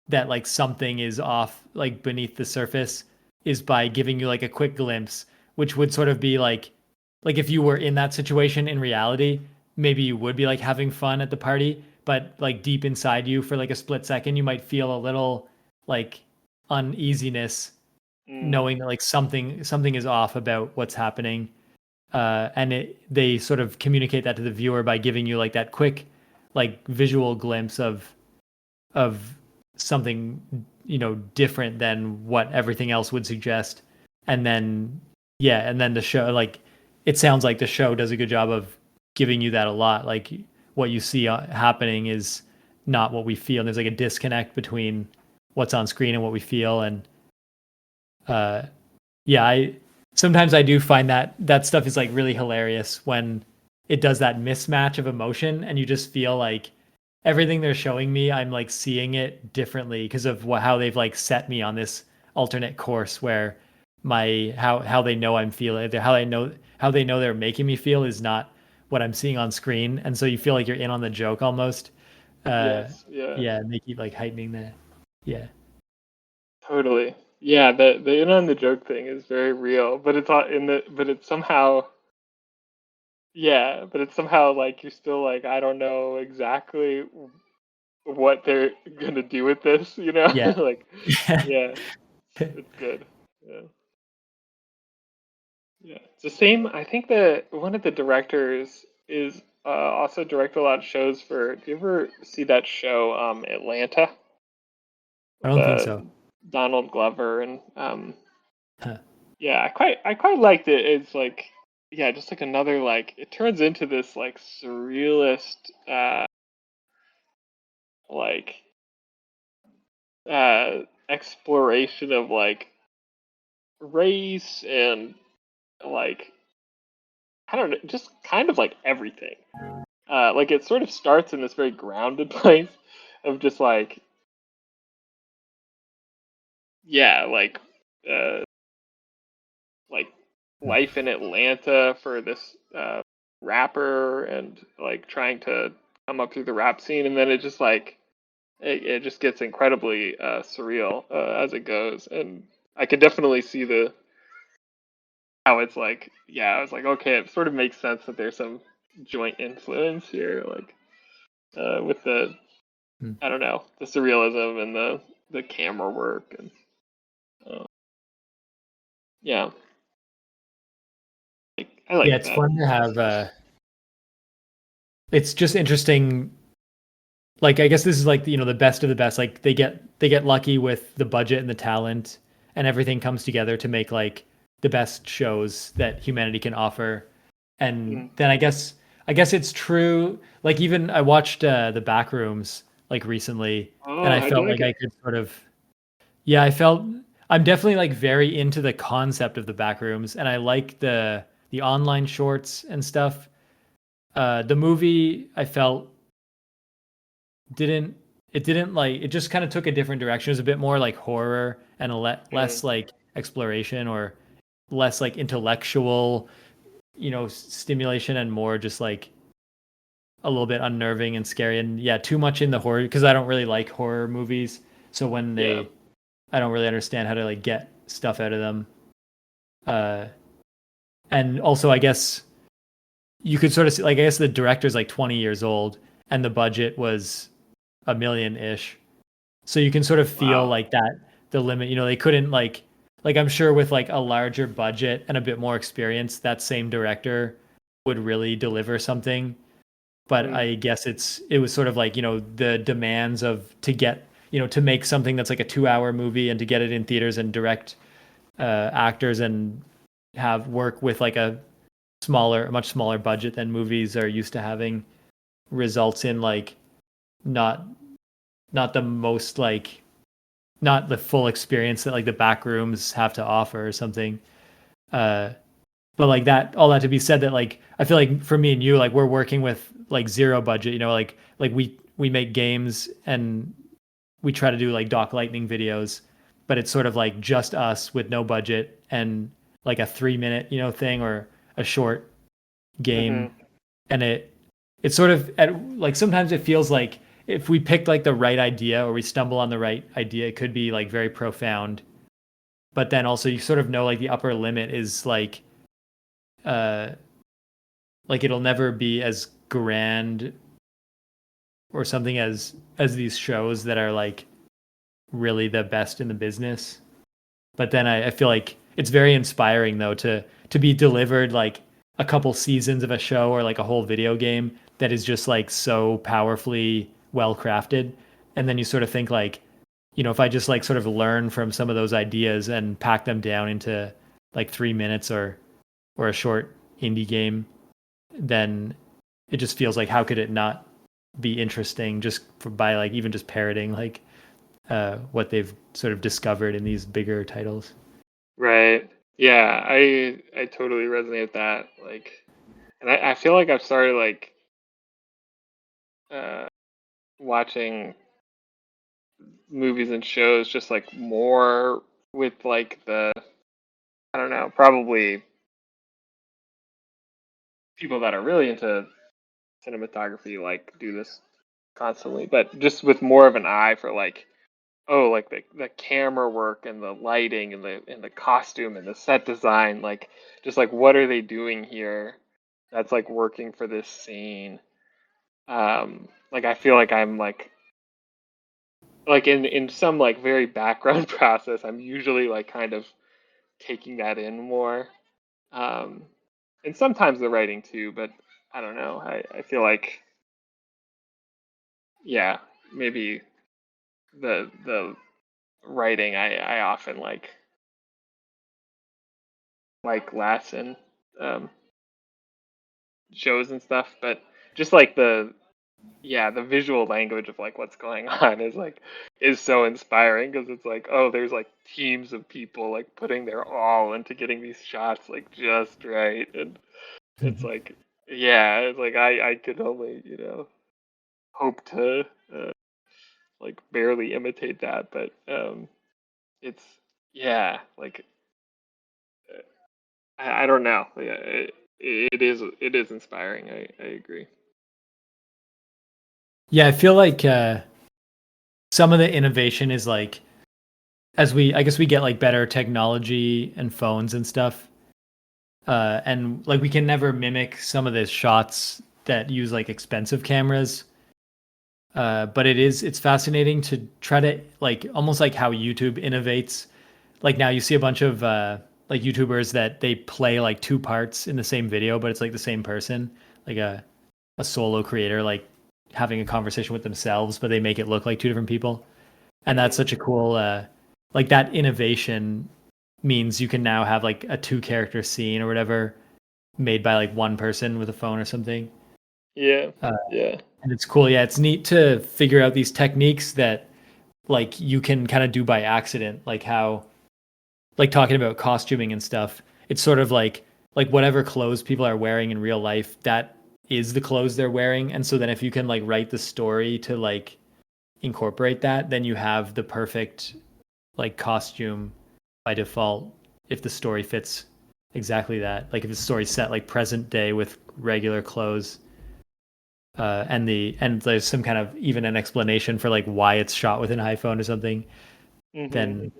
Speaker 1: that like something is off like beneath the surface is by giving you like a quick glimpse, which would sort of be like if you were in that situation in reality, maybe you would be like having fun at the party, but like deep inside you for like a split second you might feel a little like uneasiness
Speaker 2: Mm,
Speaker 1: knowing that like something is off about what's happening. And they sort of communicate that to the viewer by giving you like that quick like visual glimpse of something different than what everything else would suggest. And then yeah, and then the show, like, it sounds like the show does a good job of giving you that a lot, like what you see happening is not what we feel, and there's like a disconnect between what's on screen and what we feel. And uh yeah, I sometimes I do find that that stuff is like really hilarious when it does that mismatch of emotion, and you just feel like everything they're showing me, I'm like seeing it differently because of how they've like set me on this alternate course where my how they know I'm feeling, how they know they're making me feel is not what I'm seeing on screen, and so you feel like you're in on the joke almost. Uh,
Speaker 2: yes. Yeah.
Speaker 1: yeah, and they keep like heightening that. Yeah.
Speaker 2: Totally. Yeah. The in on the joke thing is very real, but it's not in the. But it's somehow. Yeah. But it's somehow like you're still like, I don't know exactly what they're gonna do with this.
Speaker 1: Yeah.
Speaker 2: Like, yeah. It's good. Yeah. Yeah. It's the same. I think that one of the directors is also directed a lot of shows for. Do you ever see that show, Atlanta,
Speaker 1: I
Speaker 2: with
Speaker 1: don't think so.
Speaker 2: Donald Glover and
Speaker 1: Huh.
Speaker 2: yeah, I quite liked it. It's like, yeah, just like another, like, it turns into this like surrealist like exploration of like race and like, I don't know, just kind of like everything. Like it sort of starts in this very grounded place of just like, yeah, uh like life in Atlanta for this rapper, and like trying to come up through the rap scene, and then it just like it just gets incredibly surreal as it goes, and I could definitely see the how it's like, yeah, I was like, okay, it sort of makes sense that there's some joint influence here, like with the,
Speaker 1: Hmm.
Speaker 2: I don't know, the surrealism and the camera work, and uh, yeah, I
Speaker 1: Yeah,
Speaker 2: like
Speaker 1: it's
Speaker 2: that.
Speaker 1: fun to have it's just interesting like I guess this is like the best of the best. Like they get lucky with the budget and the talent, and everything comes together to make like the best shows that humanity can offer. And
Speaker 2: Mm.
Speaker 1: then I guess it's true. Like even I watched the Backrooms like recently, and
Speaker 2: Oh,
Speaker 1: I
Speaker 2: how'd you
Speaker 1: felt
Speaker 2: like
Speaker 1: like I
Speaker 2: it?
Speaker 1: could sort of yeah, I felt I'm definitely like very into the concept of the Backrooms, and I like the online shorts and stuff. The movie I felt didn't it didn't like it just kind of took a different direction. It was a bit more like horror and
Speaker 2: Mm.
Speaker 1: less like exploration or less like intellectual, stimulation and more just like a little bit unnerving and scary and yeah, too much in the horror because I don't really like horror movies. So when
Speaker 2: Yeah.
Speaker 1: they I don't really understand how to like get stuff out of them. Uh and also I guess you could sort of see like I guess the director's like 20 years old and the budget was a million ish. So you can sort of feel
Speaker 2: Wow.
Speaker 1: like that the limit, they couldn't like I'm sure with like a larger budget and a bit more experience, that same director would really deliver something. But
Speaker 2: Mm.
Speaker 1: I guess it was sort of like, the demands of to get, to make something that's like a 2 hour movie and to get it in theaters and direct actors and have work with like a much smaller budget than movies are used to having results in like not not the most like not the full experience that like the back rooms have to offer or something. Uh, but like that, all that to be said, that like I feel like for me and you, like we're working with like zero budget. Like we make games and we try to do like Doc Lightning videos, but it's sort of like just us with no budget and like a 3 minute thing or a short game,
Speaker 2: Mm-hmm.
Speaker 1: and it's sort of like sometimes it feels like if we pick like the right idea or we stumble on the right idea, it could be like very profound. But then also you sort of know like the upper limit is uh like it'll never be as grand or something as these shows that are like really the best in the business. But then I feel like it's very inspiring though to be delivered like a couple seasons of a show or like a whole video game that is just like so powerfully well crafted. And then you sort of think like, if I just like sort of learn from some of those ideas and pack them down into like 3 minutes or a short indie game, then it just feels like how could it not be interesting by like even just parroting like what they've sort of discovered in these bigger titles.
Speaker 2: Right. Yeah, I totally resonate with that. Like, and I feel like I've started like uh watching movies and shows just like more with like the I don't know, probably people that are really into cinematography like do this constantly, but just with more of an eye for like oh like the camera work and the lighting and the costume and the set design like just like what are they doing here that's like working for this scene. Like I feel like I'm like in some like very background process I'm usually like kind of taking that in more. um and sometimes the writing too, but I don't know, I feel like yeah, maybe the writing I often like less in um shows and stuff, but just like the yeah, the visual language of like what's going on is so inspiring because it's like oh there's like teams of people like putting their all into getting these shots like just right, and it's like yeah, it's like I could only hope to uh, like barely imitate that, but it's yeah like I don't know, yeah, it is inspiring, I agree.
Speaker 1: Yeah, I feel like some of the innovation is like as I guess we get like better technology and phones and stuff, and like we can never mimic some of the shots that use like expensive cameras. But it's fascinating to try to like almost like how YouTube innovates. Like now you see a bunch of like YouTubers that they play like two parts in the same video, but it's like the same person, like a solo creator, like having a conversation with themselves, but they make it look like two different people. And that's such a cool like that innovation means you can now have like a 2 character scene or whatever made by like one person with a phone or something.
Speaker 2: Yeah.
Speaker 1: Uh,
Speaker 2: Yeah.
Speaker 1: and it's cool. Yeah, it's neat to figure out these techniques that like you can kind of do by accident, like how like talking about costuming and stuff. It's sort of like whatever clothes people are wearing in real life, that is the clothes they're wearing. And so then if you can like write the story to like incorporate that, then you have the perfect like costume by default if the story fits exactly that. Like if the story's set like present day with regular clothes, and there's some kind of even an explanation for like why it's shot with an iPhone or something,
Speaker 2: Mm-hmm.
Speaker 1: then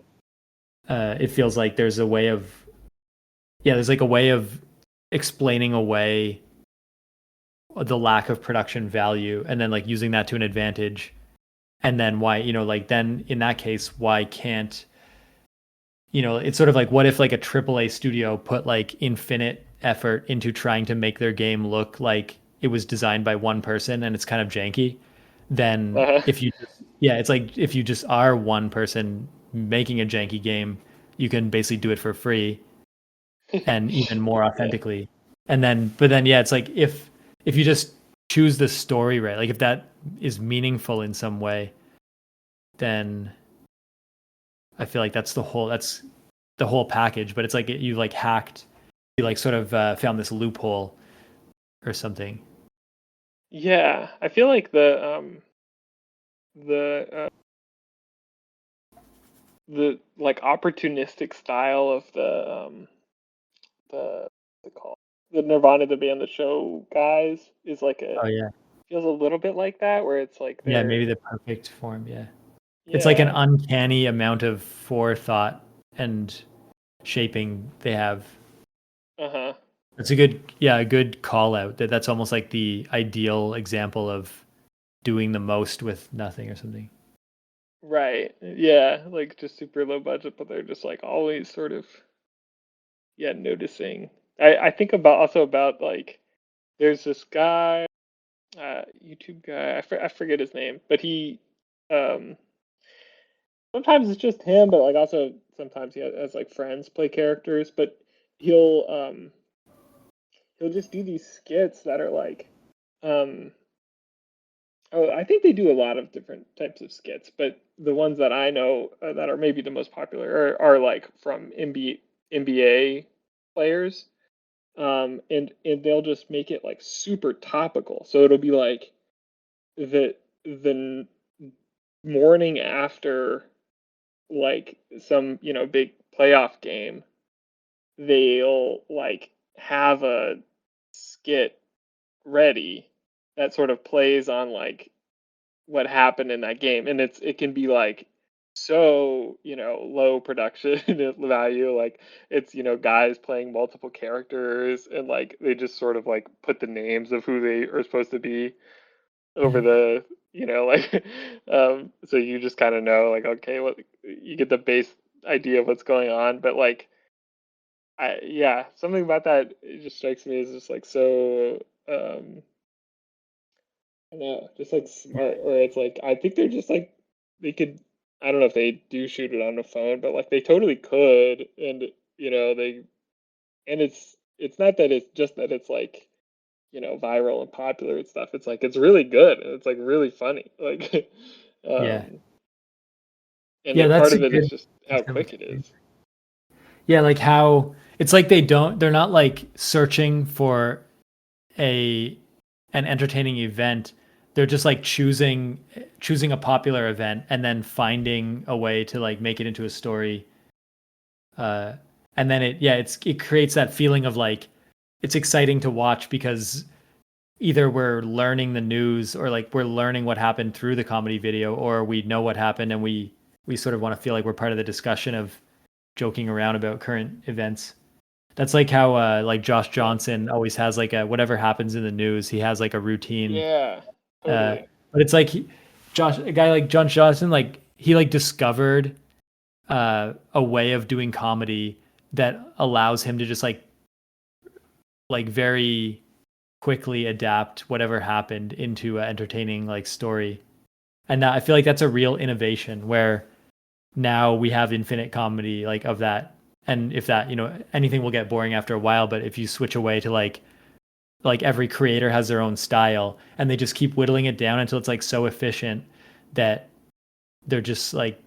Speaker 1: it feels like there's a way of there's like a way of explaining away the lack of production value and then like using that to an advantage. And then why, like then in that case, why can't, it's sort of like what if like a AAA studio put like infinite effort into trying to make their game look like it was designed by one person and it's kind of janky. Then
Speaker 2: Uh-huh.
Speaker 1: if you just, yeah, it's like if you just are one person making a janky game, you can basically do it for free and even more
Speaker 2: Yeah.
Speaker 1: authentically. And then, but then, yeah, it's like if you just choose the story right, like if that is meaningful in some way, then I feel like that's the whole package. But it's like you like hacked, you like sort of found this loophole or something.
Speaker 2: Yeah. I feel like the the like opportunistic style of the what's it called, the Nirvana the band the show guys is like a
Speaker 1: Oh yeah,
Speaker 2: feels a little bit like that, where it's like
Speaker 1: yeah,
Speaker 2: they're
Speaker 1: maybe the perfect form. Yeah, it's like an
Speaker 2: yeah.
Speaker 1: uncanny amount of forethought and shaping they have.
Speaker 2: Uh-huh.
Speaker 1: It's a good, yeah, a good call out. That's almost like the ideal example of doing the most with nothing or something.
Speaker 2: Right. Yeah, like just super low budget, but they're just like always sort of noticing. I think about also about like there's this guy, YouTube guy, I forget his name, but he um sometimes it's just him, but like also sometimes he has like friends play characters, but he'll um he'll just do these skits that are like um oh, I think they do a lot of different types of skits, but the ones that I know that are maybe the most popular are like from NBA players, and they'll just make it like super topical. So it'll be like the morning after like some big playoff game, they'll like have a skit ready that sort of plays on like what happened in that game, and it can be like so low production value, like it's guys playing multiple characters, and like they just sort of like put the names of who they are supposed to be over the like so you just kind of know like, okay, what you get the base idea of what's going on, but like yeah, something about that, it just strikes me as just like so I know, just like smart, or it's like I think they're just like they could. I don't know if they do shoot it on the phone, but like they totally could, and they and it's not that it's just that it's like viral and popular and stuff. It's like it's really good and it's like really funny, like
Speaker 1: Yeah,
Speaker 2: um, and
Speaker 1: yeah,
Speaker 2: then part
Speaker 1: that's a
Speaker 2: of it is
Speaker 1: good
Speaker 2: just how
Speaker 1: example.
Speaker 2: quick it is.
Speaker 1: Yeah, like how it's like they're not like searching for a an entertaining event. They're just like choosing a popular event and then finding a way to like make it into a story. Uh, and then it creates that feeling of like it's exciting to watch because either we're learning the news or like we're learning what happened through the comedy video, or we know what happened and we sort of want to feel like we're part of the discussion of joking around about current events. That's like how like Josh
Speaker 2: Yeah,
Speaker 1: Johnson always has like a whatever happens in the news, he has like a routine.
Speaker 2: yeah,
Speaker 1: Uh,
Speaker 2: totally.
Speaker 1: but it's like a guy like John Johnson, like he like discovered a way of doing comedy that allows him to just like very quickly adapt whatever happened into an entertaining like story. And I feel like that's a real innovation where now we have infinite comedy like of that. And if that, anything will get boring after a while, but if you switch away to like every creator has their own style and they just keep whittling it down until it's like so efficient that they're just like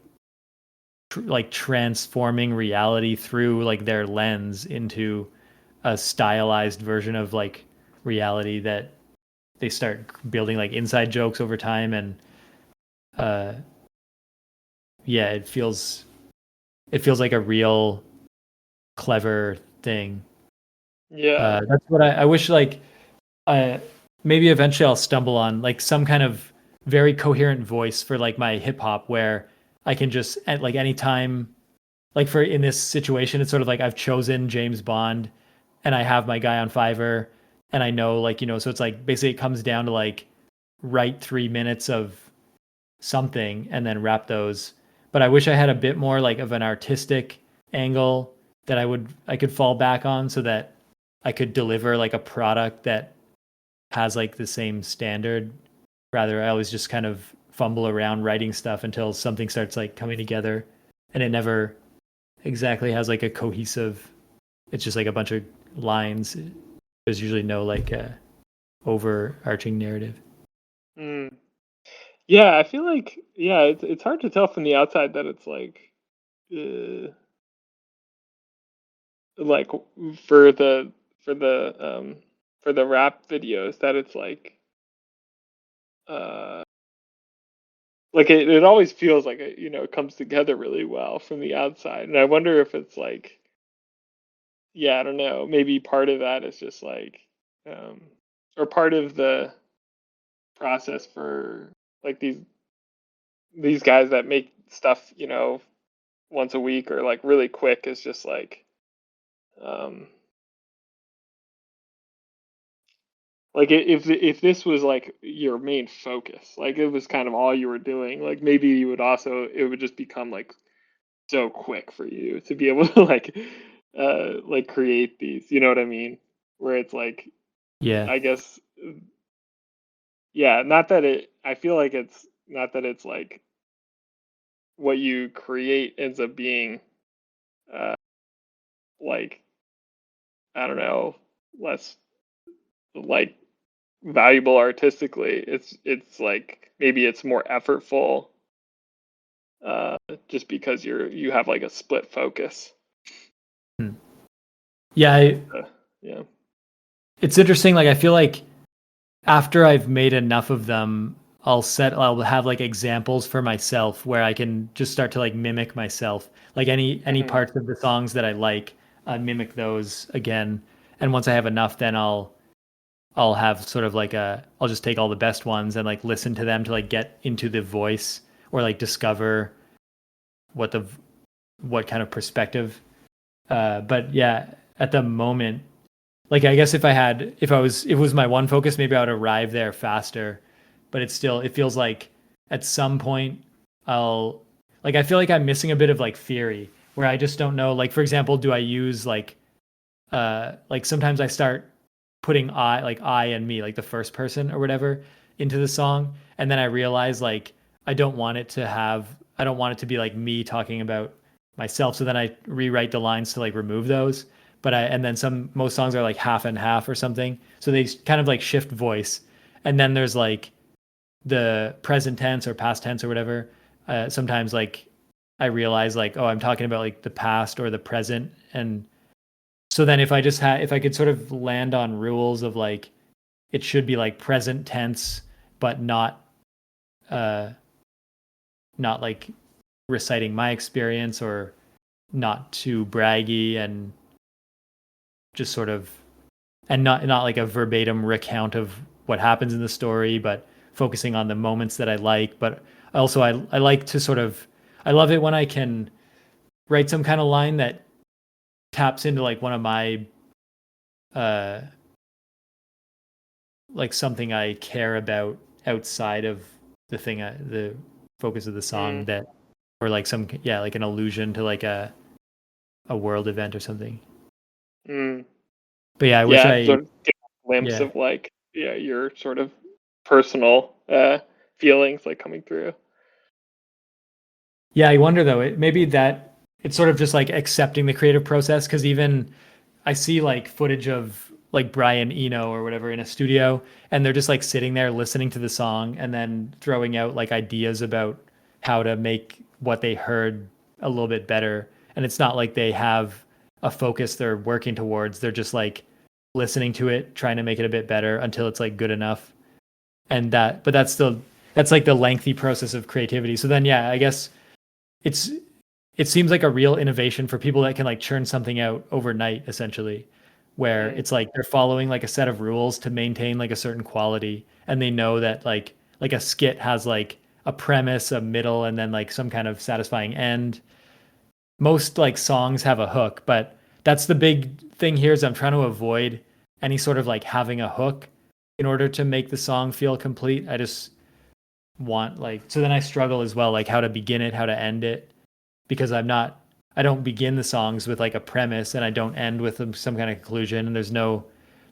Speaker 1: transforming reality through like their lens into a stylized version of like reality that they start building like inside jokes over time. And uh yeah, it feels like a real clever thing.
Speaker 2: Yeah.
Speaker 1: That's what I wish like uh maybe eventually I'll stumble on like some kind of very coherent voice for like my hip hop where I can just at like anytime, like for in this situation it's sort of like I've chosen James Bond and I have my guy on Fiverr and I know like so it's like basically it comes down to like write 3 minutes of something and then wrap those. But I wish I had a bit more like of an artistic angle that I could fall back on so that I could deliver like a product that has like the same standard. Rather, I always just kind of fumble around writing stuff until something starts like coming together and it never exactly has like a cohesive, it's just like a bunch of lines. There's usually no like overarching narrative.
Speaker 2: Mm. Yeah, I feel like it's hard to tell from the outside that it's uh, like for the for the for the rap videos that it's uh like it always feels like it comes together really well from the outside, and I wonder if it's like, yeah, I don't know, maybe part of that is just like um or part of the process for like these guys that make stuff once a week or like really quick is just um if this was like your main focus, like it was kind of all you were doing, like maybe you would also it would just become like so quick for you to be able to like create these, you know what I mean? Where it's like,
Speaker 1: Yeah.
Speaker 2: I guess, yeah, not that it I feel like it's not that it's like what you create ends up being uh like, I don't know, less like valuable artistically. It's like maybe it's more effortful uh just because you have like a split focus.
Speaker 1: Hmm. Yeah,
Speaker 2: Uh, yeah.
Speaker 1: it's interesting. Like I feel like after I've made enough of them, I'll have like examples for myself where I can just start to like mimic myself. Like any
Speaker 2: Hmm.
Speaker 1: parts of the songs that I like, I mimic those again. And once I have enough, then I'll have sort of like I'll just take all the best ones and like listen to them to like get into the voice or like discover what the what kind of perspective. But yeah, at the moment, like I guess if it was my one focus, maybe I would arrive there faster. But it feels like at some point I'll like I feel like I'm missing a bit of like theory where I just don't know. Like for example, do I use like sometimes I start putting I and me, like the first person or whatever, into the song, and then I realize like I don't want it to be like me talking about myself. So then I rewrite the lines to like remove those. And then most songs are like half and half or something. So they kind of like shift voice. And then there's like the present tense or past tense or whatever. Sometimes like I realize like, oh, I'm talking about like the past or the present. And so then if I could sort of land on rules of like, it should be like present tense, but uh, not like reciting my experience or not too braggy and just sort of and not like a verbatim recount of what happens in the story, but focusing on the moments that I like. But also, I like to sort of I love it when I can write some kind of line that taps into like one of my uh like something I care about outside of the focus of the song
Speaker 2: Mm,
Speaker 1: that or like some yeah like an allusion to like a world event or something.
Speaker 2: mm.
Speaker 1: But yeah, I wish
Speaker 2: Yeah,
Speaker 1: I
Speaker 2: sort of. glimpse of like your sort of personal feelings like coming through.
Speaker 1: Yeah, I wonder though, maybe that it's sort of just like accepting the creative process, because even I see like footage of like Brian Eno or whatever in a studio, and they're just like sitting there listening to the song and then throwing out like ideas about how to make what they heard a little bit better. And it's not like they have a focus they're working towards. They're just like listening to it, trying to make it a bit better until it's like good enough. And but that's like the lengthy process of creativity. So then, yeah, I guess it's it seems like a real innovation for people that can like churn something out overnight, essentially, where it's like they're following like a set of rules to maintain like a certain quality, and they know that like a skit has like a premise, a middle, and then like some kind of satisfying end. Most like songs have a hook, but that's the big thing here is I'm trying to avoid any sort of like having a hook in order to make the song feel complete. I just want like, so then I struggle as well, like how to begin it, how to end it, because I don't begin the songs with like a premise, and I don't end with some kind of conclusion, and there's no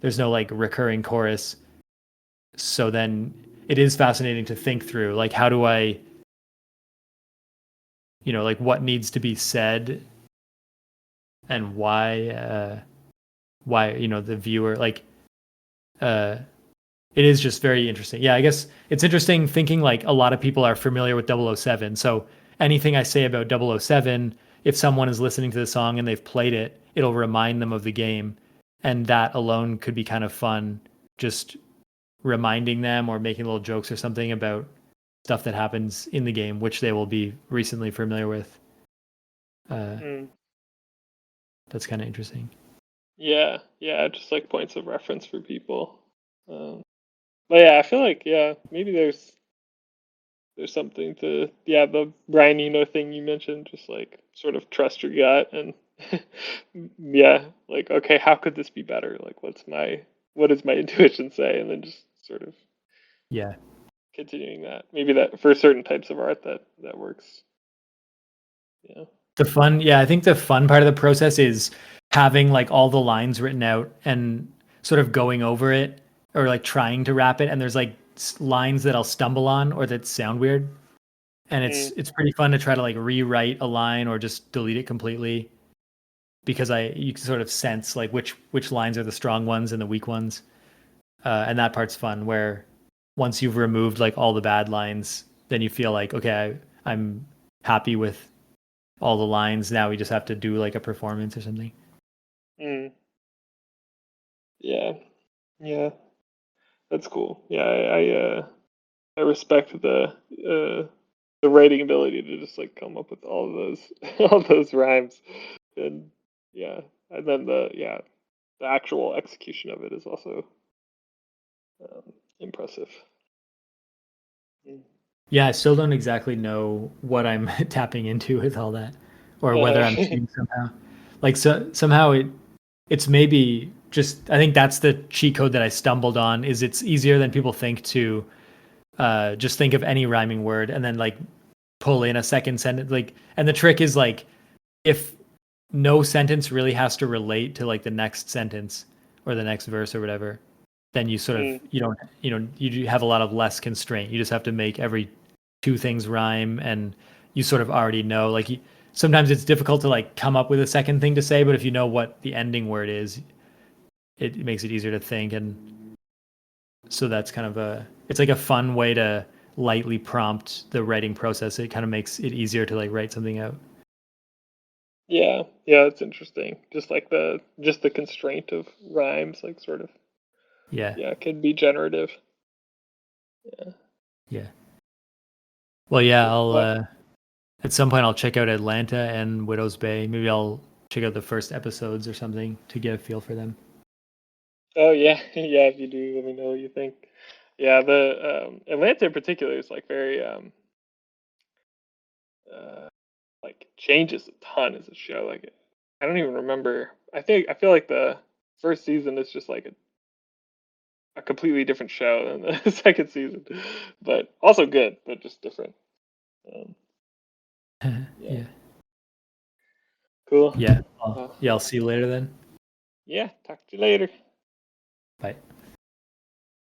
Speaker 1: like recurring chorus. So then it is fascinating to think through, like, how do I, like what needs to be said, and why, the viewer, like, uh it is just very interesting. Yeah, I guess it's interesting thinking like a lot of people are familiar with 007. So anything I say about 007, if someone is listening to the song and they've played it, it'll remind them of the game. And that alone could be kind of fun, just reminding them or making little jokes or something about stuff that happens in the game, which they will be recently familiar with. That's kind of interesting.
Speaker 2: Yeah, just like points of reference for people. But yeah, I feel like maybe there's something to the Brian Eno thing you mentioned, just like sort of trust your gut and yeah, like okay, how could this be better? Like what does my intuition say? And then just sort of
Speaker 1: Yeah.
Speaker 2: continuing that. Maybe that for certain types of art that works. Yeah.
Speaker 1: I think the fun part of the process is having like all the lines written out and sort of going over it, or like trying to rap it, and there's like lines that I'll stumble on or that sound weird, and it's pretty fun to try to like rewrite a line or just delete it completely, because you can sort of sense like which lines are the strong ones and the weak ones, and that part's fun, where once you've removed like all the bad lines, then you feel like, okay, I'm happy with all the lines. Now we just have to do like a performance or something.
Speaker 2: Yeah. Yeah. That's cool. Yeah, I respect the writing ability to just like come up with all of those all those rhymes, and yeah, and then the actual execution of it is also impressive.
Speaker 1: Yeah, I still don't exactly know what I'm tapping into with all that, or whether I'm cheating somehow. Like, so somehow it's maybe just, I think that's the cheat code that I stumbled on, is it's easier than people think to just think of any rhyming word and then like pull in a second sentence. Like, and the trick is like, if no sentence really has to relate to like the next sentence or the next verse or whatever, then you sort of, you have a lot of less constraint. You just have to make every two things rhyme, and you sort of already know, like, sometimes it's difficult to like come up with a second thing to say, but if you know what the ending word is, it makes it easier to think. And so that's kind of it's like a fun way to lightly prompt the writing process. It kind of makes it easier to like write something out.
Speaker 2: Yeah, it's interesting. Just like the constraint of rhymes, like sort of
Speaker 1: Yeah.
Speaker 2: can be generative. Yeah.
Speaker 1: Yeah. Well, yeah,
Speaker 2: Cool.
Speaker 1: I'll
Speaker 2: Well,
Speaker 1: at some point I'll check out Atlanta and Widow's Bay. Maybe I'll check out the first episodes or something to get a feel for them.
Speaker 2: oh yeah, yeah. If you do, let me know what you think. Yeah, the Atlanta in particular is like very uh, like changes a ton as a show. Like I don't even remember. I feel like the first season is just like a completely different show than the second season, but also good, but just different. Um, yeah,
Speaker 1: Yeah.
Speaker 2: cool.
Speaker 1: Yeah.
Speaker 2: Well,
Speaker 1: Yeah, I'll see you later then.
Speaker 2: yeah, talk to you later.
Speaker 1: Bye.